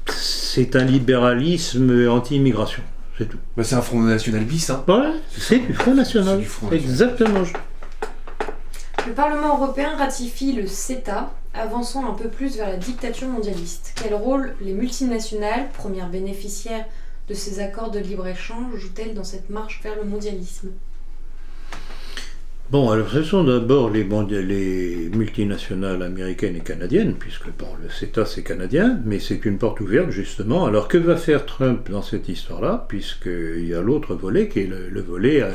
c'est un libéralisme anti-immigration, c'est tout. C'est un Front National bis, hein. Ouais, c'est du Front National. Exactement. Le Parlement européen ratifie le CETA, avançant un peu plus vers la dictature mondialiste. Quel rôle les multinationales, premières bénéficiaires de ces accords de libre-échange, jouent-elles dans cette marche vers le mondialisme ? Bon, alors ce sont d'abord les multinationales américaines et canadiennes, puisque bon, le CETA c'est canadien, mais c'est une porte ouverte justement. Alors que va faire Trump dans cette histoire-là, puisqu'il y a l'autre volet qui est le volet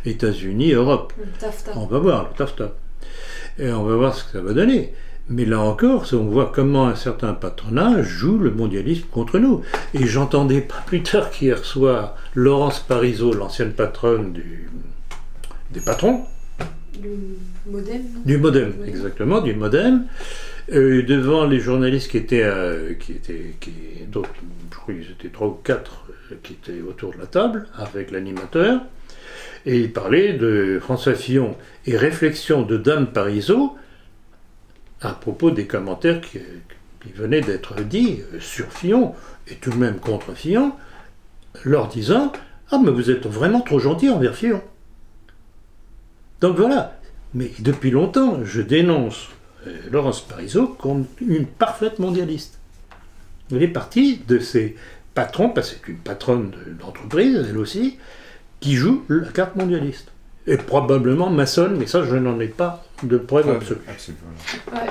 États-Unis-Europe. Le TAFTA. On va voir le TAFTA. Et on va voir ce que ça va donner. Mais là encore, on voit comment un certain patronat joue le mondialisme contre nous. Et j'entendais pas plus tard qu'hier soir Laurence Parisot, l'ancienne patronne des patrons, Du modem. Non du Modem, Oui. exactement, du Modem, devant les journalistes d'autres, je crois qu'ils étaient 3 ou 4 qui étaient autour de la table avec l'animateur, et il parlait de François Fillon et réflexion de Dame Parisot à propos des commentaires qui venaient d'être dits sur Fillon, et tout de même contre Fillon, leur disant « Ah, mais vous êtes vraiment trop gentil envers Fillon ». Donc voilà, mais depuis longtemps, je dénonce Laurence Parisot comme une parfaite mondialiste. Elle est partie de ses patrons, parce que c'est une patronne d'entreprise, elle aussi, qui joue la carte mondialiste. Et probablement maçonne, mais ça, je n'en ai pas de preuve absolue.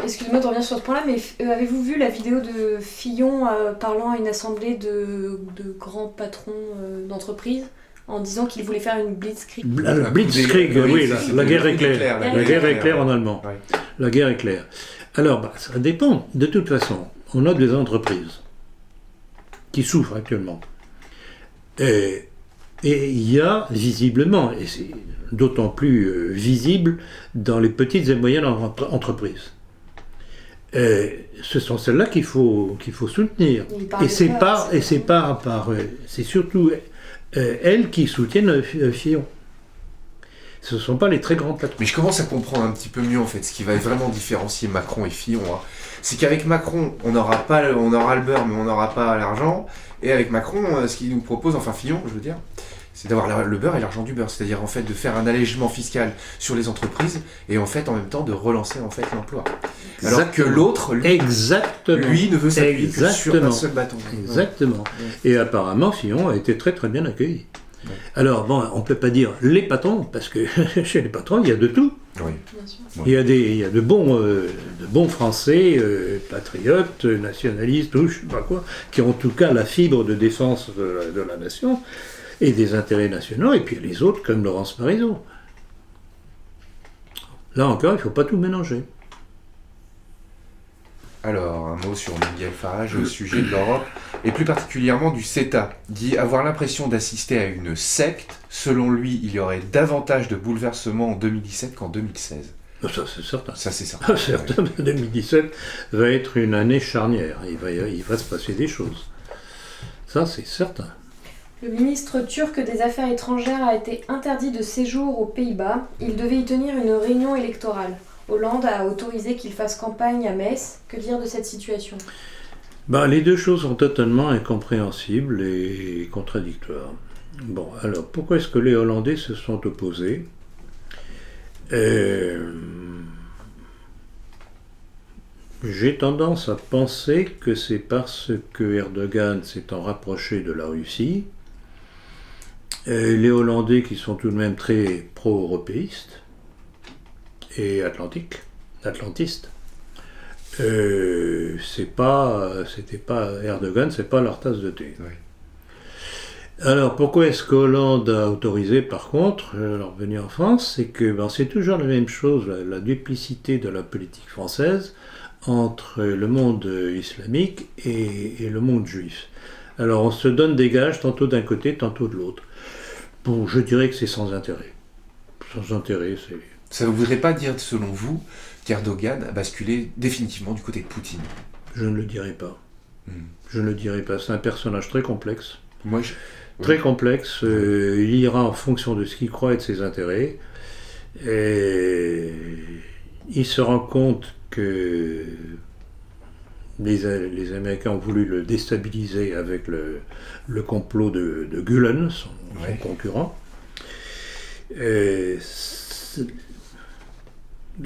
Excusez-moi de revenir sur ce point-là, mais avez-vous vu la vidéo de Fillon parlant à une assemblée de grands patrons d'entreprise en disant qu'il voulait faire une blitzkrieg? La blitzkrieg, oui, la guerre éclair. La guerre éclair en allemand. Ouais. La guerre éclair. Alors, ça dépend. De toute façon, on a des entreprises qui souffrent actuellement. Et il y a visiblement, et c'est d'autant plus visible dans les petites et moyennes entreprises. Ce sont celles-là qu'il faut soutenir. Et c'est surtout elles qui soutiennent Fillon. Ce ne sont pas les très grands patrons. Mais je commence à comprendre un petit peu mieux en fait ce qui va vraiment différencier Macron et Fillon. Hein. C'est qu'avec Macron, on aura le beurre, mais on n'aura pas l'argent. Et avec Macron, ce qu'il nous propose, enfin Fillon, je veux dire, c'est d'avoir le beurre et l'argent du beurre. C'est-à-dire en fait de faire un allègement fiscal sur les entreprises et en fait en même temps de relancer en fait l'emploi. Alors que l'autre, lui ne veut s'appuyer que sur un seul bâton. Exactement. Ouais. Et apparemment, Fillon a été très très bien accueilli. Ouais. Alors bon, on ne peut pas dire les patrons, parce que chez les patrons, il y a de tout. Oui. Bien sûr. Il y a de bons Français, patriotes, nationalistes, ou je sais pas quoi, qui ont en tout cas la fibre de défense de la nation et des intérêts nationaux, et puis les autres comme Laurence Parisot. Là encore, il ne faut pas tout mélanger. Alors, un mot sur Miguel Farage au sujet de l'Europe, et plus particulièrement du CETA. Dit avoir l'impression d'assister à une secte. Selon lui, il y aurait davantage de bouleversements en 2017 qu'en 2016. Ça, c'est certain. Ça, c'est certain. Certain, 2017 va être une année charnière. Il va se passer des choses. Ça, c'est certain. Le ministre turc des Affaires étrangères a été interdit de séjour aux Pays-Bas. Il devait y tenir une réunion électorale. Hollande a autorisé qu'il fasse campagne à Metz. Que dire de cette situation ? Les deux choses sont totalement incompréhensibles et contradictoires. Bon, alors, pourquoi est-ce que les Hollandais se sont opposés ? J'ai tendance à penser que c'est parce que Erdogan s'étant rapproché de la Russie, les Hollandais qui sont tout de même très pro-européistes et atlantistes, c'était pas Erdogan, c'est pas leur tasse de thé. Oui. Alors pourquoi est-ce que Hollande a autorisé par contre leur venue en France? C'est que c'est toujours la même chose, la duplicité de la politique française entre le monde islamique et le monde juif. Alors on se donne des gages tantôt d'un côté, tantôt de l'autre. Bon, je dirais que c'est sans intérêt. Sans intérêt, c'est... Ça ne voudrait pas dire, selon vous, qu'Erdogan a basculé définitivement du côté de Poutine? Je ne le dirais pas. Je ne le dirais pas. C'est un personnage très complexe. Très complexe. Il ira en fonction de ce qu'il croit et de ses intérêts. Et il se rend compte que les Américains ont voulu le déstabiliser avec le complot de Gulen, son concurrent.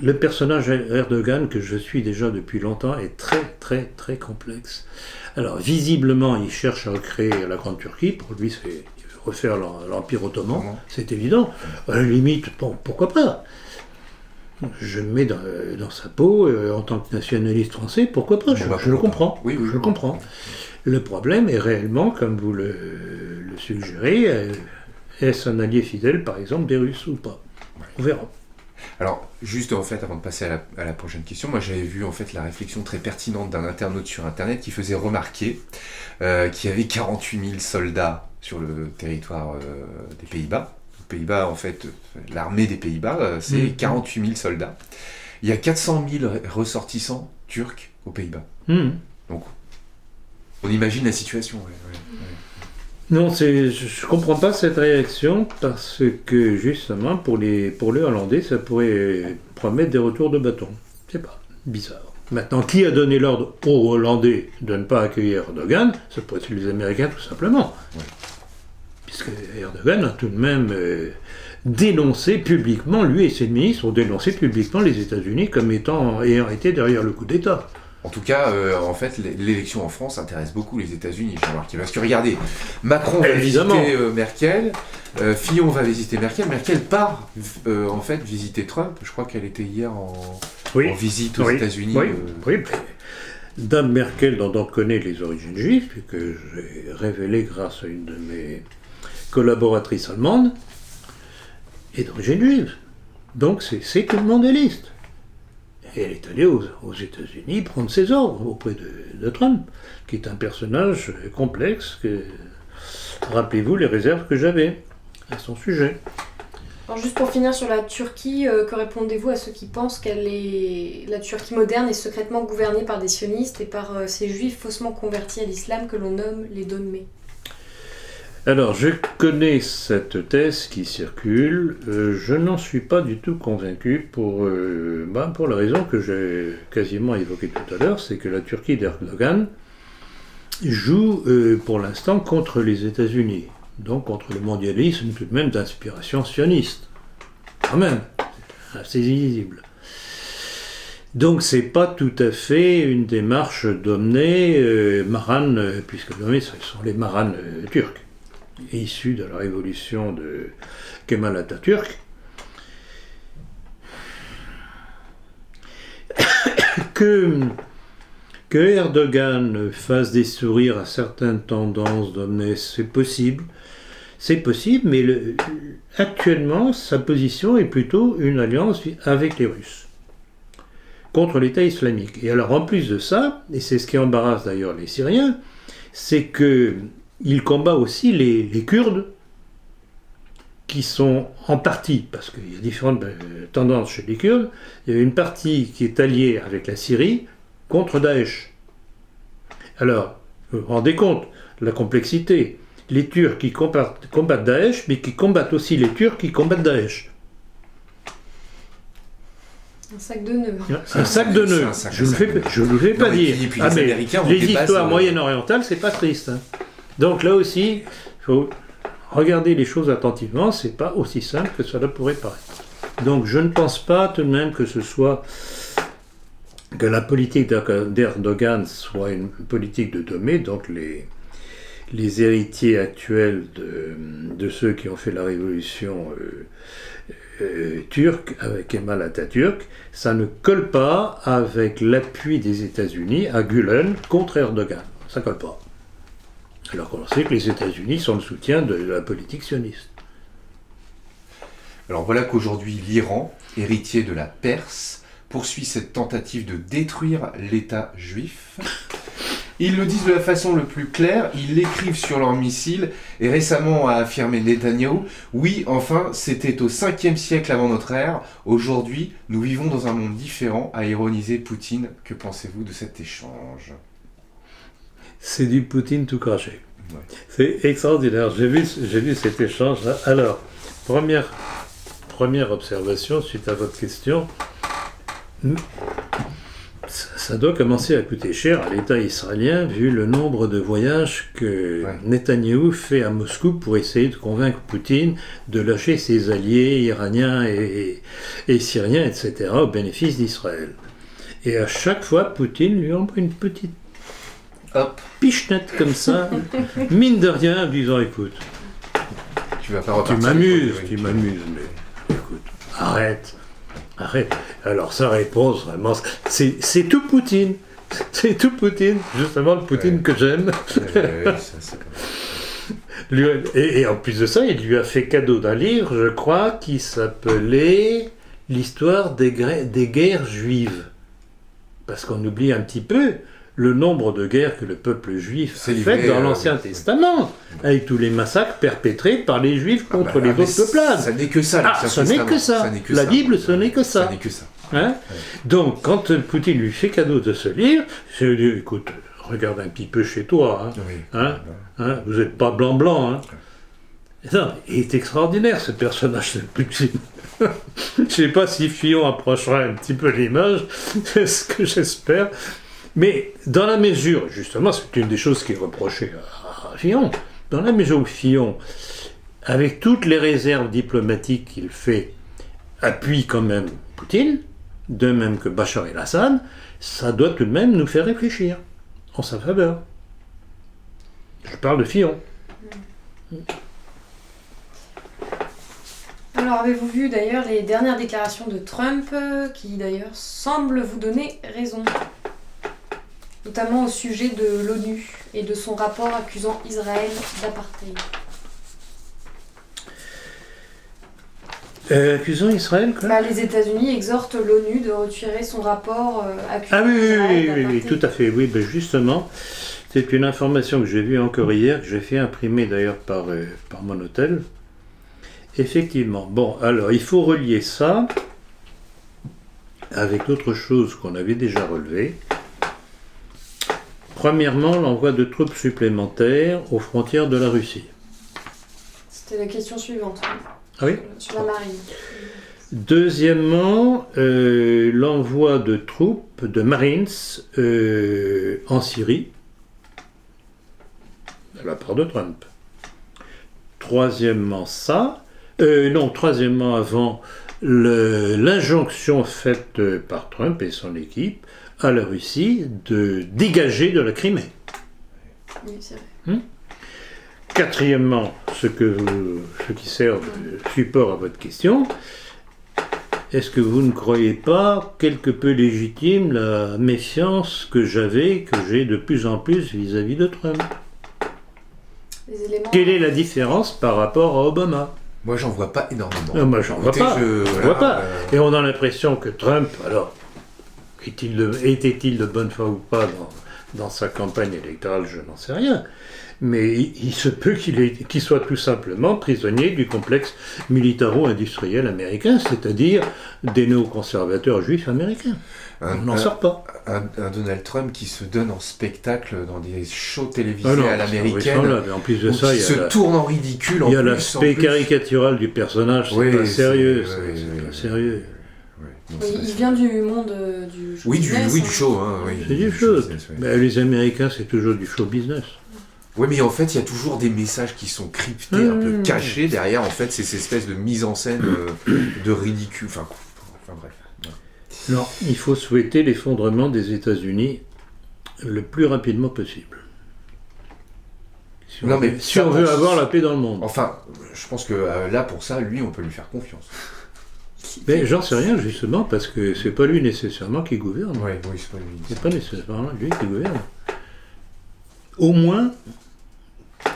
Le personnage Erdogan, que je suis déjà depuis longtemps, est très très très complexe. Alors visiblement, il cherche à recréer la Grande Turquie. Pour lui, c'est refaire l'Empire ottoman, c'est évident. À la limite, bon, pourquoi pas. je me mets dans sa peau en tant que nationaliste français, pourquoi pas, je le comprends. Oui, je le comprends. Le problème est réellement, comme vous le suggérez, est-ce un allié fidèle, par exemple, des Russes ou pas? On verra. Alors, juste en fait, avant de passer à la prochaine question, moi j'avais vu en fait la réflexion très pertinente d'un internaute sur Internet qui faisait remarquer qu'il y avait 48 000 soldats sur le territoire des Pays-Bas. Les Pays-Bas, en fait, l'armée des Pays-Bas, c'est 48 000 soldats. Il y a 400 000 ressortissants turcs aux Pays-Bas. Donc, on imagine la situation. Non, je comprends pas cette réaction parce que justement pour les Hollandais, ça pourrait promettre des retours de bâton. C'est pas bizarre. Maintenant, qui a donné l'ordre aux Hollandais de ne pas accueillir Erdogan? Ça pourrait être les Américains tout simplement. Ouais. Puisque Erdogan a tout de même dénoncé publiquement, lui et ses ministres ont dénoncé publiquement les États-Unis comme ayant été derrière le coup d'État. En tout cas, en fait, l'élection en France intéresse beaucoup les États-Unis, j'ai remarqué. Parce que regardez, Macron va visiter Merkel, Fillon va visiter Merkel part en fait visiter Trump. Je crois qu'elle était hier en visite aux États-Unis. Oui. Dame Merkel, dont on connaît les origines juives, que j'ai révélé grâce à une de mes collaboratrices allemandes, est d'origine juive. Donc c'est une mondialiste. Et elle est allée aux États-Unis prendre ses ordres auprès de Trump, qui est un personnage complexe. Rappelez-vous les réserves que j'avais à son sujet. Alors juste pour finir sur la Turquie, que répondez-vous à ceux qui pensent la Turquie moderne est secrètement gouvernée par des sionistes et par ces juifs faussement convertis à l'islam que l'on nomme les Donmés? Alors, je connais cette thèse qui circule, je n'en suis pas du tout convaincu pour la raison que j'ai quasiment évoquée tout à l'heure, c'est que la Turquie d'Erdogan joue pour l'instant contre les États-Unis, donc contre le mondialisme tout de même d'inspiration sioniste. Quand même, assez visible. Donc c'est pas tout à fait une démarche Domnée, Maran, puisque Domnée ce sont les Marans turcs, issus de la révolution de Kemal Atatürk. Que Erdogan fasse des sourires à certaines tendances Domnée, c'est possible, mais actuellement sa position est plutôt une alliance avec les Russes contre l'État islamique. Et alors en plus de ça, et c'est ce qui embarrasse d'ailleurs les Syriens, c'est qu'il combat aussi les Kurdes qui sont en partie, parce qu'il y a différentes tendances chez les Kurdes, il y a une partie qui est alliée avec la Syrie contre Daesh. Alors, vous vous rendez compte de la complexité. Les Turcs qui combattent Daesh, mais qui combattent aussi les Turcs qui combattent Daesh. Un sac de nœuds. Un sac de nœuds. Je ne le fais pas dire. Ah, mais les histoires moyen-orientales, c'est pas triste. Hein. Donc là aussi, il faut regarder les choses attentivement. C'est pas aussi simple que cela pourrait paraître. Donc je ne pense pas tout de même que la politique d'Erdogan soit une politique de Domnée, donc les héritiers actuels de ceux qui ont fait la révolution turque avec Kemal Atatürk, ça ne colle pas avec l'appui des États-Unis à Gülen contre Erdogan. Ça colle pas. Alors qu'on sait que les États-Unis sont le soutien de la politique sioniste. Alors voilà qu'aujourd'hui l'Iran, héritier de la Perse, poursuit cette tentative de détruire l'État juif. Ils le disent de la façon le plus claire, ils l'écrivent sur leurs missiles, et récemment a affirmé Netanyahou, oui, enfin, c'était au 5e siècle avant notre ère, aujourd'hui, nous vivons dans un monde différent, a ironisé Poutine. Que pensez-vous de cet échange ? C'est du Poutine tout craché. Ouais. C'est extraordinaire, j'ai vu cet échange-là. Alors, première observation suite à votre question, ça doit commencer à coûter cher à l'État israélien vu le nombre de voyages que Netanyahou fait à Moscou pour essayer de convaincre Poutine de lâcher ses alliés iraniens et syriens, etc., au bénéfice d'Israël. Et à chaque fois, Poutine lui envoie une petite pichenette comme ça, mine de rien, en disant écoute, tu m'amuses, mais écoute, arrête. Arrête. Alors sa réponse, vraiment, c'est tout Poutine. C'est tout Poutine, justement le Poutine que j'aime. Et en plus de ça, il lui a fait cadeau d'un livre, je crois, qui s'appelait L'histoire des guerres juives. Parce qu'on oublie un petit peu le nombre de guerres que le peuple juif a faites dans l'Ancien Testament, avec tous les massacres perpétrés par les Juifs contre les autres peuplades. Ça n'est que ça. Ce n'est que ça. La Bible, ce n'est que ça. Ça n'est que ça. Hein? Donc, quand Poutine lui fait cadeau de ce livre, je lui dis, écoute, regarde un petit peu chez toi. Hein? Oui. Hein? Vous n'êtes pas blanc-blanc. Hein? Non, il est extraordinaire, ce personnage de Poutine. Je ne sais pas si Fillon approchera un petit peu l'image, c'est ce que j'espère. Mais dans la mesure, justement, c'est une des choses qui est reprochée à Fillon, dans la mesure où Fillon, avec toutes les réserves diplomatiques qu'il fait, appuie quand même Poutine, de même que Bachar el-Assad, ça doit tout de même nous faire réfléchir en sa faveur. Je parle de Fillon. Alors, avez-vous vu d'ailleurs les dernières déclarations de Trump qui d'ailleurs semblent vous donner raison, notamment au sujet de l'ONU et de son rapport accusant Israël d'apartheid. Accusant Israël, quoi. Les États-Unis exhortent l'ONU de retirer son rapport accusant Israël d'apartheid. Oui, tout à fait. Oui, justement, c'est une information que j'ai vue encore hier, que j'ai fait imprimer d'ailleurs par mon hôtel. Effectivement. Bon, alors, il faut relier ça avec d'autres choses qu'on avait déjà relevées. Premièrement, l'envoi de troupes supplémentaires aux frontières de la Russie. C'était la question suivante. Ah oui ? Sur la marine. Deuxièmement, l'envoi de troupes, de Marines, en Syrie, de la part de Trump. Troisièmement, troisièmement, avant l'injonction faite par Trump et son équipe à la Russie de dégager de la Crimée. Oui, c'est vrai. Quatrièmement, ce qui sert de support à votre question, est-ce que vous ne croyez pas quelque peu légitime la méfiance que j'ai de plus en plus vis-à-vis de Trump ? Quelle est la différence par rapport à Obama ? Moi, j'en vois pas énormément. Non, moi, j'en vois pas. Et on a l'impression que Trump, alors, était-il de bonne foi ou pas dans sa campagne électorale, je n'en sais rien. Mais il se peut qu'il soit tout simplement prisonnier du complexe militaro-industriel américain, c'est-à-dire des néoconservateurs juifs américains. On n'en sort pas. Un Donald Trump qui se donne en spectacle dans des shows télévisés à l'américaine. En plus de ça, il se tourne en ridicule. Il y a l'aspect caricatural du personnage, c'est pas sérieux. C'est pas sérieux. Il vient du monde du show business. Du show. Hein, c'est du show. Les Américains, c'est toujours du show business. Oui, mais en fait, il y a toujours des messages qui sont cryptés, un peu cachés derrière. En fait, c'est ces espèces de mise en scène de ridicule. Enfin bref. Non, il faut souhaiter l'effondrement des États-Unis le plus rapidement possible. Si on veut avoir la paix dans le monde. Enfin, je pense que là, pour ça, lui, on peut lui faire confiance. Mais j'en sais rien, justement, parce que c'est pas lui nécessairement qui gouverne. Oui, c'est pas lui. C'est pas nécessairement lui qui gouverne. Au moins,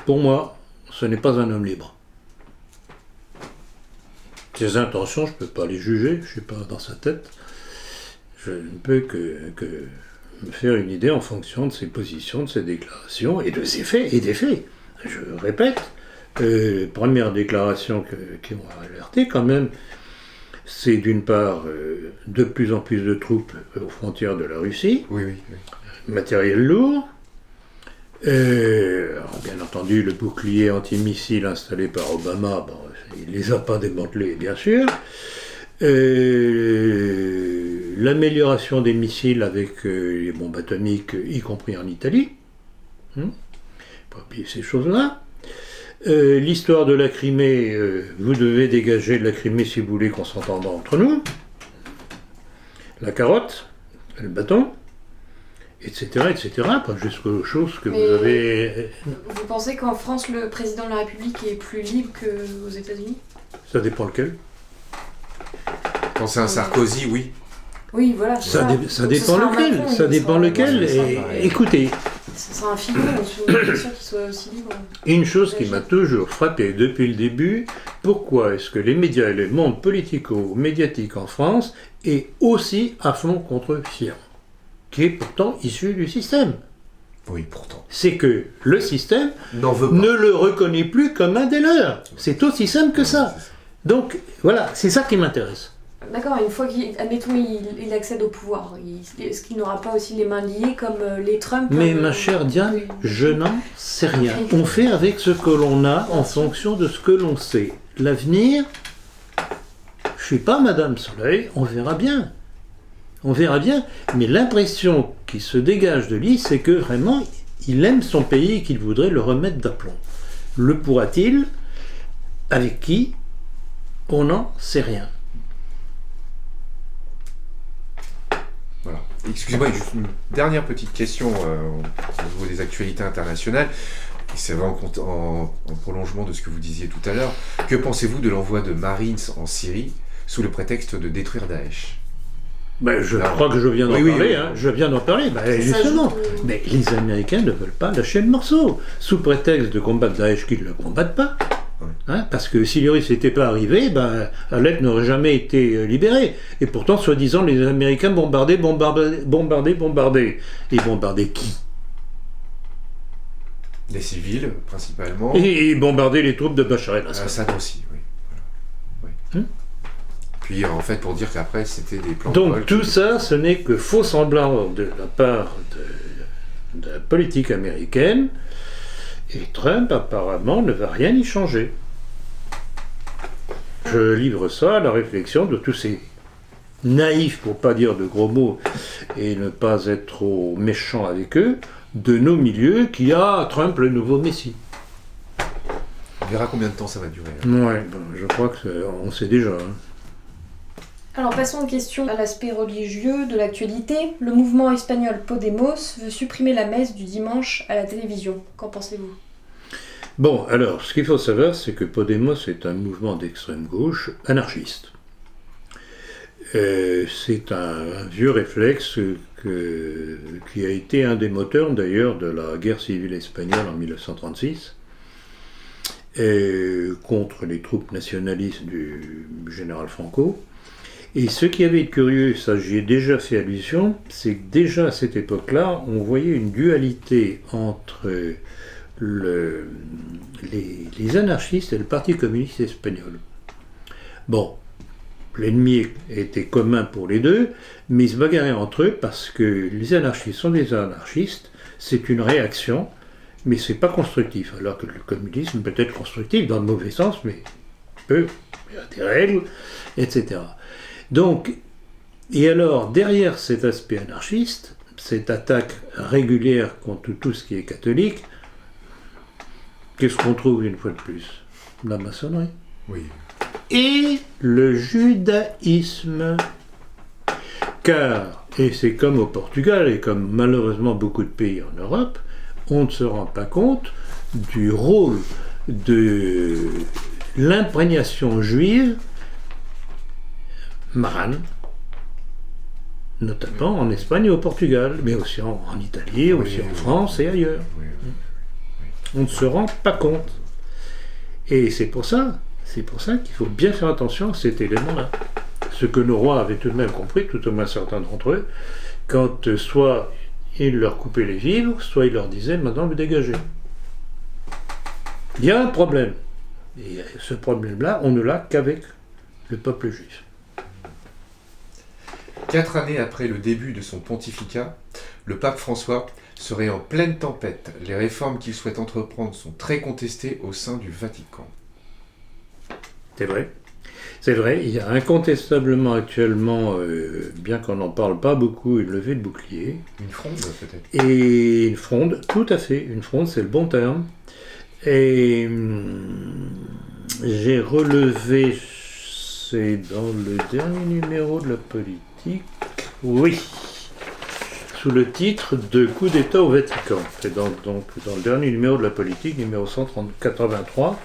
pour moi, ce n'est pas un homme libre. Ses intentions, je ne peux pas les juger, je ne suis pas dans sa tête. Je ne peux que me faire une idée en fonction de ses positions, de ses déclarations et de ses faits et des faits. Je répète, première déclaration qui m'ont alerté quand même, c'est d'une part de plus en plus de troupes aux frontières de la Russie, oui. Matériel lourd, alors, bien entendu le bouclier antimissile installé par Obama, il ne les a pas démantelés bien sûr, l'amélioration des missiles avec les bombes atomiques, y compris en Italie, pas oublier ces choses-là. L'histoire de la Crimée, vous devez dégager de la Crimée si vous voulez qu'on s'entende entre nous. La carotte, le bâton, etc., pas jusqu'aux choses que vous avez... Vous pensez qu'en France, le président de la République est plus libre qu'aux États-Unis ? Ça dépend lequel. Quand c'est un Sarkozy, oui. Oui, voilà. Ça Donc, dépend ce sera un lequel. Macron, Ça il dépend sera- lequel. ce sera Et, pareil. écoutez, Ce sera un Fillon, je suis pas sûre qu'il soit aussi libre. une chose qui m'a toujours frappé depuis le début, pourquoi est-ce que les médias et le monde politico-médiatique en France est aussi à fond contre Fillon, qui est pourtant issu du système? Oui, pourtant. C'est que le système N'en veut pas. ne le reconnaît plus comme un des leurs. C'est aussi simple que ça. Donc voilà, c'est ça qui m'intéresse. D'accord, une fois admettons, il accède au pouvoir, est-ce qu'il n'aura pas aussi les mains liées comme les Trump Mais ma chère Diane, oui. je n'en sais rien. On fait avec ce que l'on a en fonction de ce que l'on sait. L'avenir, je suis pas Madame Soleil, on verra bien. On verra bien, mais l'impression qui se dégage de lui, c'est que vraiment, il aime son pays et qu'il voudrait le remettre d'aplomb. Le pourra-t-il? Avec qui? On n'en sait rien. Voilà. Excusez-moi, juste une dernière petite question au niveau des actualités internationales. Et c'est vraiment en prolongement de ce que vous disiez tout à l'heure. Que pensez-vous de l'envoi de Marines en Syrie sous le prétexte de détruire Daesh? Ben, je crois que je viens d'en Oui, parler. oui. Hein. Je viens d'en parler. Ben, Ça justement. s'ajoute au- Mais les Américains ne veulent pas lâcher le morceau. Sous prétexte de combattre Daesh, qu'ils ne le combattent pas. Ouais. Hein, parce que si les Russes n'étaient pas arrivés, ben, Alep n'aurait jamais été libéré. Et pourtant, soi-disant, les Américains bombardaient. Ils bombardaient qui? Les civils, principalement. Et ils bombardaient les troupes de Bachar el-Assad. Assad aussi, oui. Voilà. Oui. Puis en fait, pour dire qu'après, c'était des plans de Donc vol tout qui- ça, ce n'est que faux semblant de la part de la politique américaine. Et Trump, apparemment, ne va rien y changer. Je livre ça à la réflexion de tous ces naïfs, pour pas dire de gros mots, et ne pas être trop méchant avec eux, de nos milieux, qui a Trump le nouveau Messie. On verra combien de temps ça va durer. Ouais, bon, je crois qu'on sait déjà. Hein. Alors passons aux questions à l'aspect religieux de l'actualité. Le mouvement espagnol Podemos veut supprimer la messe du dimanche à la télévision. Qu'en pensez-vous? Bon, alors, ce qu'il faut savoir, c'est que Podemos est un mouvement d'extrême gauche anarchiste. C'est un vieux réflexe qui a été un des moteurs d'ailleurs de la guerre civile espagnole en 1936 contre les troupes nationalistes du général Franco. Et ce qui avait été curieux, ça j'y ai déjà fait allusion, c'est que déjà à cette époque-là, on voyait une dualité entre les anarchistes et le Parti communiste espagnol. Bon, l'ennemi était commun pour les deux, mais ils se bagarraient entre eux parce que les anarchistes sont des anarchistes, c'est une réaction, mais c'est pas constructif. Alors que le communisme peut être constructif dans le mauvais sens, mais il y a des règles, etc. Donc, et alors, derrière cet aspect anarchiste, cette attaque régulière contre tout ce qui est catholique, qu'est-ce qu'on trouve une fois de plus? La maçonnerie. Oui. Et le judaïsme. Car, et c'est comme au Portugal, et comme malheureusement beaucoup de pays en Europe, on ne se rend pas compte du rôle de l'imprégnation juive marane, notamment en Espagne et au Portugal, mais aussi en Italie, aussi en France et ailleurs. Oui. On ne se rend pas compte. Et c'est pour ça qu'il faut bien faire attention à cet élément-là. Ce que nos rois avaient tout de même compris, tout au moins certains d'entre eux, quand soit ils leur coupaient les vivres, soit ils leur disaient maintenant vous dégagez. Il y a un problème. Et ce problème-là, on ne l'a qu'avec le peuple juif. 4 années après le début de son pontificat, le pape François serait en pleine tempête. Les réformes qu'il souhaite entreprendre sont très contestées au sein du Vatican. C'est vrai. C'est vrai, il y a incontestablement actuellement, bien qu'on n'en parle pas beaucoup, une levée de bouclier. Une fronde peut-être. Et une fronde, tout à fait, une fronde, c'est le bon terme. Et j'ai relevé, c'est dans le dernier numéro de la politique, oui, sous le titre de coup d'État au Vatican. C'est donc dans le dernier numéro de la politique, numéro 183.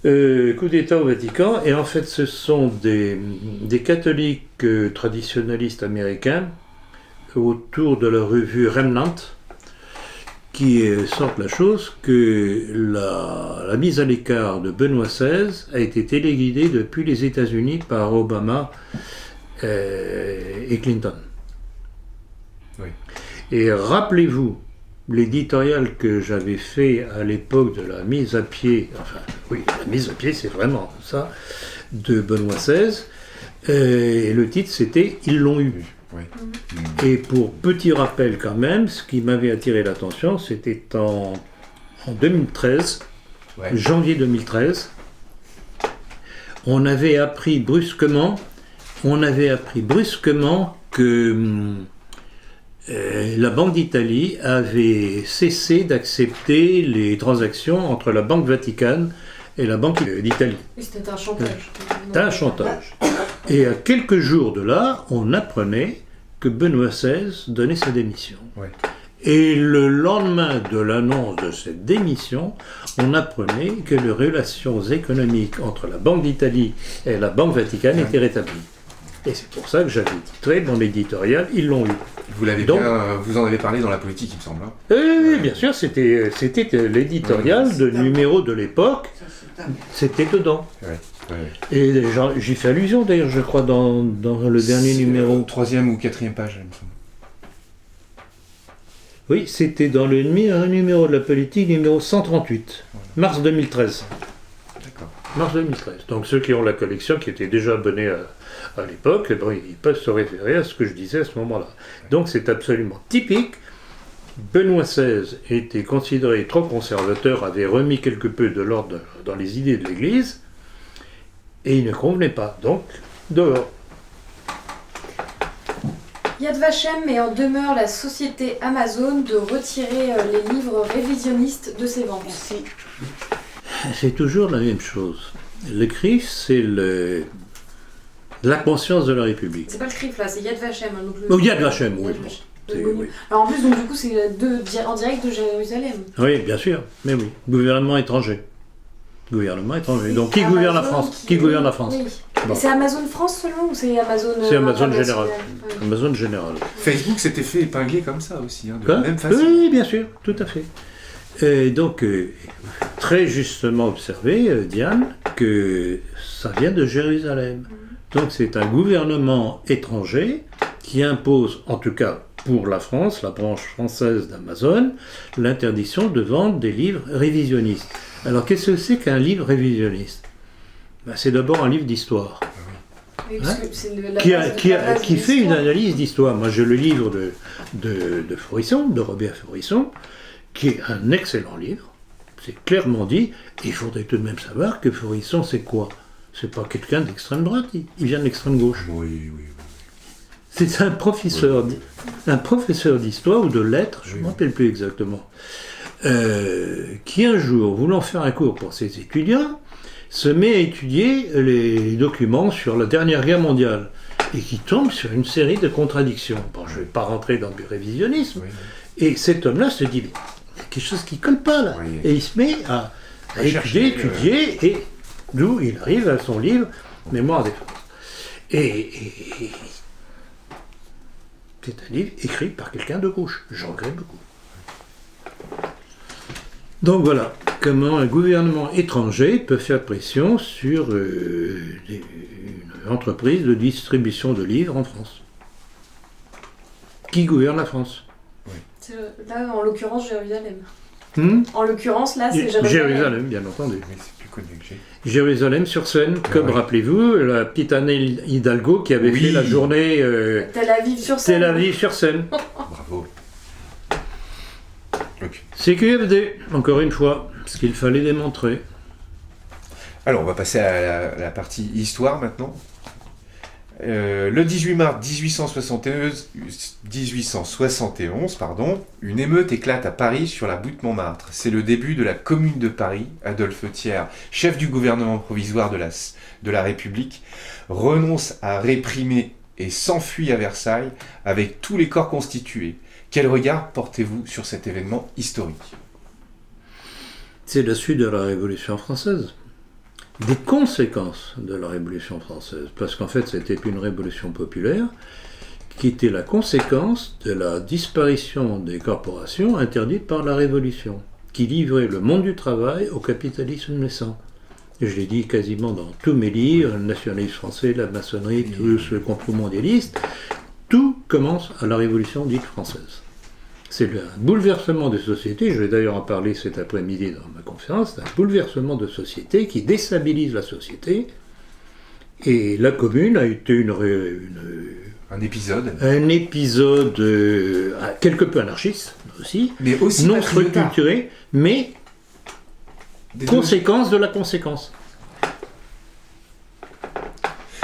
Coup d'État au Vatican, et en fait ce sont des catholiques traditionnalistes américains autour de la revue Remnant qui sortent la chose que la mise à l'écart de Benoît XVI a été téléguidée depuis les États-Unis par Obama et Clinton. Oui. Et rappelez-vous l'éditorial que j'avais fait à l'époque de la mise à pied, enfin oui, la mise à pied c'est vraiment ça, de Benoît XVI, et le titre c'était « Ils l'ont eu ». Oui. Et pour petit rappel quand même, ce qui m'avait attiré l'attention, c'était en 2013, Ouais. janvier 2013, on avait appris brusquement que la Banque d'Italie avait cessé d'accepter les transactions entre la Banque Vaticane et la Banque d'Italie. Oui, c'était un chantage. C'était un chantage. Et à quelques jours de là, on apprenait que Benoît XVI donnait sa démission. Ouais. Et le lendemain de l'annonce de cette démission, on apprenait que les relations économiques entre la Banque d'Italie et la Banque Vaticane étaient rétablies. Et c'est pour ça que j'avais titré mon éditorial « Ils l'ont eu ». Vous l'avez Donc- bien, vous en avez parlé dans la politique, il me semble. Hein. Oui, bien sûr, c'était l'éditorial de numéro de l'époque, c'était dedans. Ouais. Et j'y fais allusion d'ailleurs, je crois, dans le dernier C'est, numéro. 3e ou 4e page, il me semble. Oui, c'était dans le numéro de la politique, numéro 138, mars 2013. D'accord. Mars 2013. Donc ceux qui ont la collection, qui étaient déjà abonnés à l'époque, eh ben, ils peuvent se référer à ce que je disais à ce moment-là. Donc c'est absolument typique. Benoît XVI était considéré trop conservateur, avait remis quelque peu de l'ordre dans les idées de l'Église, et il ne convenait pas. Donc, dehors. Yad Vashem met en demeure la société Amazon de retirer les livres révisionnistes de ses ventes. Merci. C'est toujours la même chose. Le CRIF, c'est la conscience de la République. C'est pas le CRIF là, c'est Yad Vashem. Hein, donc Oh, Yad Vashem, oui. Yad bon, Vashem. c'est- Oui. oui. Alors en plus, donc, du coup, c'est en direct de Jérusalem. Oui, bien sûr, mais oui. Gouvernement étranger. Gouvernement étranger. Donc qui Et gouverne la Amazon France? Qui gouverne la France? Oui. Bon. Et c'est Amazon France seulement ou c'est Amazon C'est Amazon international? général. Ouais. Amazon général. Facebook s'était fait épingler comme ça aussi, hein, de Quoi la même façon. Oui, bien sûr, tout à fait. Et donc, très justement observé, Diane, que ça vient de Jérusalem. Donc c'est un gouvernement étranger qui impose, en tout cas pour la France, la branche française d'Amazon, l'interdiction de vendre des livres révisionnistes. Alors qu'est-ce que c'est qu'un livre révisionniste? Ben, c'est d'abord un livre d'histoire. Oui, parce que c'est la Qui, base- la base qui de fait une l'histoire. analyse d'histoire. Moi, j'ai le livre de Fourisson, de Robert Fourisson, qui est un excellent livre. C'est clairement dit. Et il faudrait tout de même savoir que Fourisson, c'est quoi? C'est pas quelqu'un d'extrême droite, il vient de l'extrême gauche. Oui. C'est un professeur, un professeur d'histoire ou de lettres, je ne Oui. me rappelle plus exactement, qui un jour, voulant faire un cours pour ses étudiants, se met à étudier les documents sur la dernière guerre mondiale et qui tombe sur une série de contradictions. Bon, je ne vais pas rentrer dans le révisionnisme. Oui. Et cet homme-là se dit, mais il y a quelque chose qui ne colle pas là. Oui. Et il se met à chercher, étudier, et d'où il arrive à son livre Mémoire des forces. Et c'est un livre écrit par quelqu'un de gauche. J'en regrette beaucoup. Donc voilà, comment un gouvernement étranger peut faire pression sur une entreprise de distribution de livres en France. Qui gouverne la France? Là, en l'occurrence, Jérusalem. Hmm? En l'occurrence, là, c'est Jérusalem. Jérusalem, bien entendu. Mais c'est plus connu que j'ai. Jérusalem sur Seine, comme ouais. rappelez-vous, la petite Anne Hidalgo qui avait Oui. fait la journée Tel Aviv sur Seine. Tel Aviv sur Seine. Bravo. Ok. CQFD, encore une fois, ce qu'il fallait démontrer. Alors, on va passer à la partie histoire maintenant. Le 18 mars 1871, une émeute éclate à Paris sur la butte Montmartre. C'est le début de la Commune de Paris. Adolphe Thiers, chef du gouvernement provisoire de la République, renonce à réprimer et s'enfuit à Versailles avec tous les corps constitués. Quel regard portez-vous sur cet événement historique? C'est la suite de la Révolution française. des conséquences de la Révolution française, parce qu'en fait c'était une révolution populaire qui était la conséquence de la disparition des corporations interdites par la Révolution, qui livrait le monde du travail au capitalisme naissant. Et je l'ai dit quasiment dans tous mes livres, le nationalisme français, la maçonnerie, tout le complot mondialiste, tout commence à la Révolution dite française. C'est un bouleversement de société, je vais d'ailleurs en parler cet après-midi dans ma conférence, c'est un bouleversement de société qui déstabilise la société, et la Commune a été Un épisode. un épisode quelque peu anarchiste aussi, Mais aussi non patriotard. structuré, mais Des deux- conséquence de la conséquence.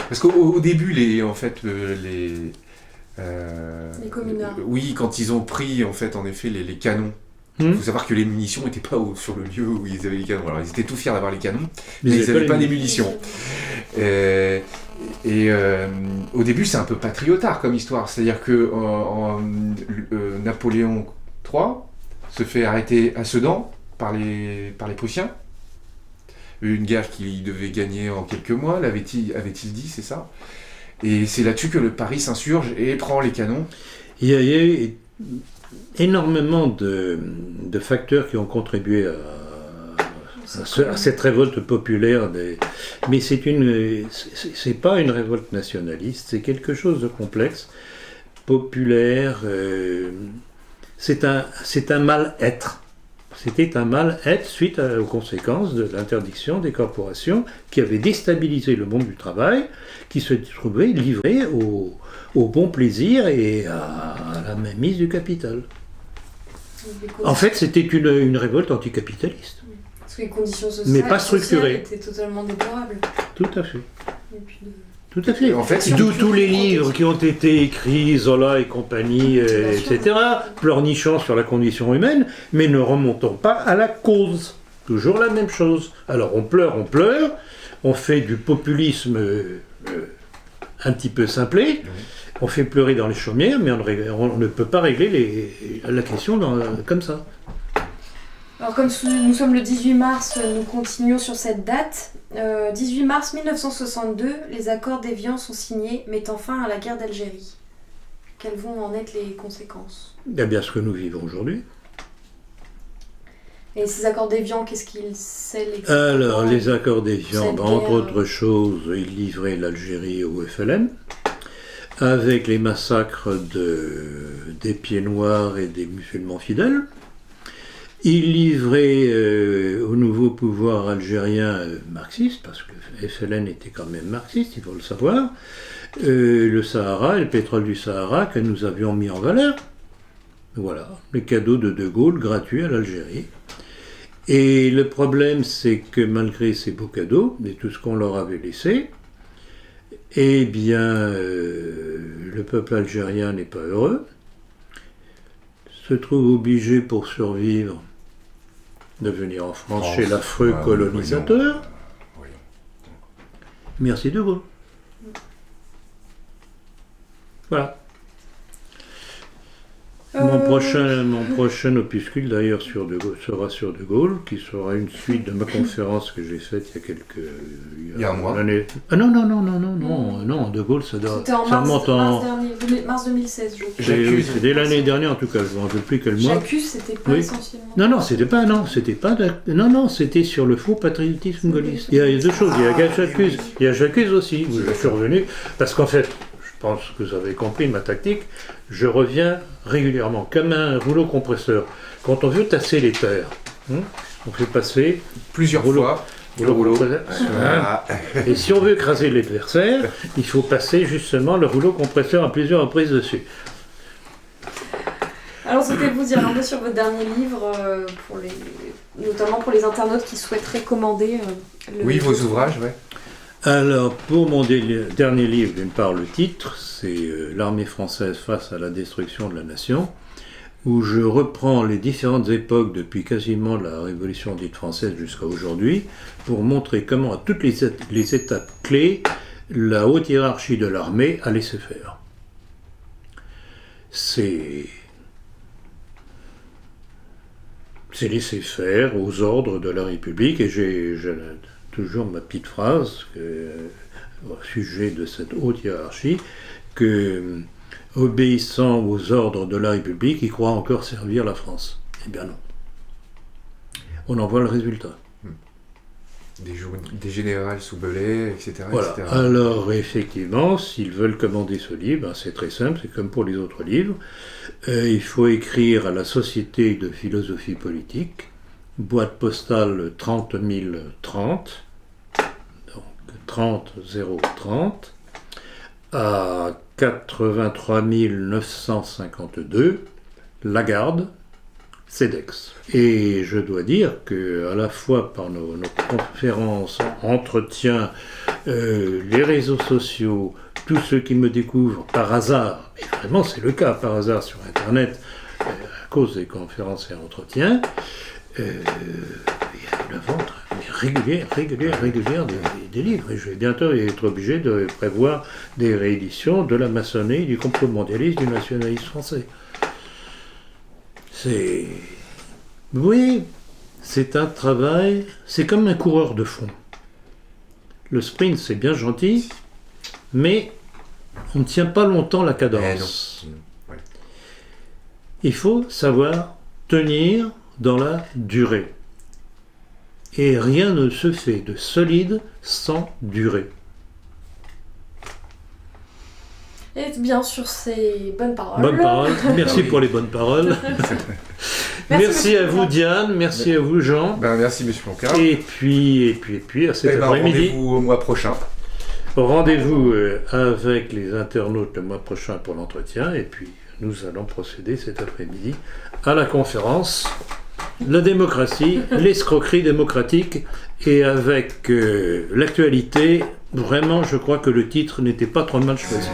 Parce qu'au début, les communards. oui, quand ils ont pris en effet les canons. Il faut savoir que les munitions n'étaient pas sur le lieu où ils avaient les canons. Alors ils étaient tout fiers d'avoir les canons, mais ils n'avaient pas les munitions. Au début, c'est un peu patriotard comme histoire. C'est-à-dire que Napoléon III se fait arrêter à Sedan par les Prussiens. Une guerre qu'il devait gagner en quelques mois, avait-il dit, c'est ça? Et c'est là-dessus que le Paris s'insurge et prend les canons. Il y a eu énormément de facteurs qui ont contribué à cette révolte populaire. Mais c'est pas une révolte nationaliste, c'est quelque chose de complexe, populaire. C'est un mal-être. C'était un mal-être suite aux conséquences de l'interdiction des corporations qui avaient déstabilisé le monde du travail, qui se trouvaient livrés au bon plaisir et à la mainmise du capital. En fait, c'était une révolte anticapitaliste. Parce que les conditions sociales Mais pas structurées. étaient totalement déplorables. Tout à fait. Et puis Tout à fait. En fait, D'où tous les livres qui ont été écrits, Zola et compagnie, etc., pleurnichant sur la condition humaine, mais ne remontons pas à la cause. Toujours la même chose. Alors on pleure, on fait du populisme un petit peu simplé, on fait pleurer dans les chaumières, mais on ne peut pas régler la question comme ça. Alors comme nous sommes le 18 mars, nous continuons sur cette date. 18 mars 1962, les accords d'Évian sont signés, mettant fin à la guerre d'Algérie. Quelles vont en être les conséquences? Eh bien, ce que nous vivons aujourd'hui. Et ces accords d'Évian, qu'est-ce qu'ils scellent exactement? Alors, les accords d'Évian, Cette entre guerre, autres choses, ils livraient l'Algérie au FLN, avec les massacres des Pieds Noirs et des musulmans fidèles. Il livrait au nouveau pouvoir algérien marxiste, parce que le FLN était quand même marxiste, il faut le savoir, le Sahara et le pétrole du Sahara que nous avions mis en valeur. Voilà, les cadeaux de Gaulle gratuits à l'Algérie. Et le problème, c'est que malgré ces beaux cadeaux, et tout ce qu'on leur avait laissé, eh bien, le peuple algérien n'est pas heureux, se trouve obligé pour survivre de venir en France chez l'affreux colonisateur. Voyons. Merci de Gaulle. Voilà. Mon prochain opuscule d'ailleurs sera sur De Gaulle, qui sera une suite de ma conférence que j'ai faite Il y a un mois. Ah non, De Gaulle ça C'était en ça remonte mars 2016, je crois. J'accuse. c'est dès l'année dernière en tout cas, je ne me rappelle plus quel mois. J'accuse, c'était pas Oui. essentiellement. C'était sur le faux patriotisme gaulliste. Il y a deux choses, il y a J'accuse aussi, où je suis revenu, parce qu'en fait, je pense que vous avez compris ma tactique, je reviens régulièrement, comme un rouleau compresseur. Quand on veut tasser les terres, on fait passer Plusieurs Rouleau. fois. rouleau compresseur. Ah. Et si on veut écraser l'adversaire, il faut passer justement le rouleau compresseur à plusieurs reprises dessus. Alors, c'était de vous dire un peu sur votre dernier livre, notamment pour les internautes qui souhaiteraient commander. Oui, vos ouvrages, ouais. Alors, pour mon dernier livre, d'une part, le titre, c'est L'armée française face à la destruction de la nation, où je reprends les différentes époques depuis quasiment la Révolution dite française jusqu'à aujourd'hui, pour montrer comment, à toutes les étapes clés, la haute hiérarchie de l'armée a laissé faire. C'est laissé faire aux ordres de la République, et toujours ma petite phrase au sujet de cette haute hiérarchie, que obéissant aux ordres de la République, il croit encore servir la France. Eh bien non. On en voit le résultat. Des générales sous Belay, etc. Voilà. etc. Alors effectivement, s'ils veulent commander ce livre, ben, c'est très simple, c'est comme pour les autres livres. Il faut écrire à la Société de philosophie politique, boîte postale 30 030, donc 30 030, à 83 952, Lagarde, CEDEX. Et je dois dire que à la fois par nos conférences, entretiens, les réseaux sociaux, tous ceux qui me découvrent par hasard, et vraiment c'est le cas par hasard sur Internet, à cause des conférences et entretiens, il y a la vente régulière des livres. Et je vais bientôt être obligé de prévoir des rééditions de la maçonnerie, du complot mondialiste, du nationalisme français. Oui, c'est un travail, c'est comme un coureur de fond. Le sprint, c'est bien gentil, mais on ne tient pas longtemps la cadence. Ouais. Il faut savoir tenir dans la durée. Et rien ne se fait de solide sans durée. Et bien sur ces bonnes paroles. Bonnes paroles. Merci Ah oui. pour les bonnes paroles. Merci à vous Diane, merci à vous Jean. Merci Monsieur Plancard. Et puis à cet après-midi. Rendez-vous au mois prochain. Rendez-vous avec les internautes le mois prochain pour l'entretien. Et puis nous allons procéder cet après-midi à la conférence La démocratie, l'escroquerie démocratique. Et avec l'actualité, vraiment je crois que le titre n'était pas trop mal choisi.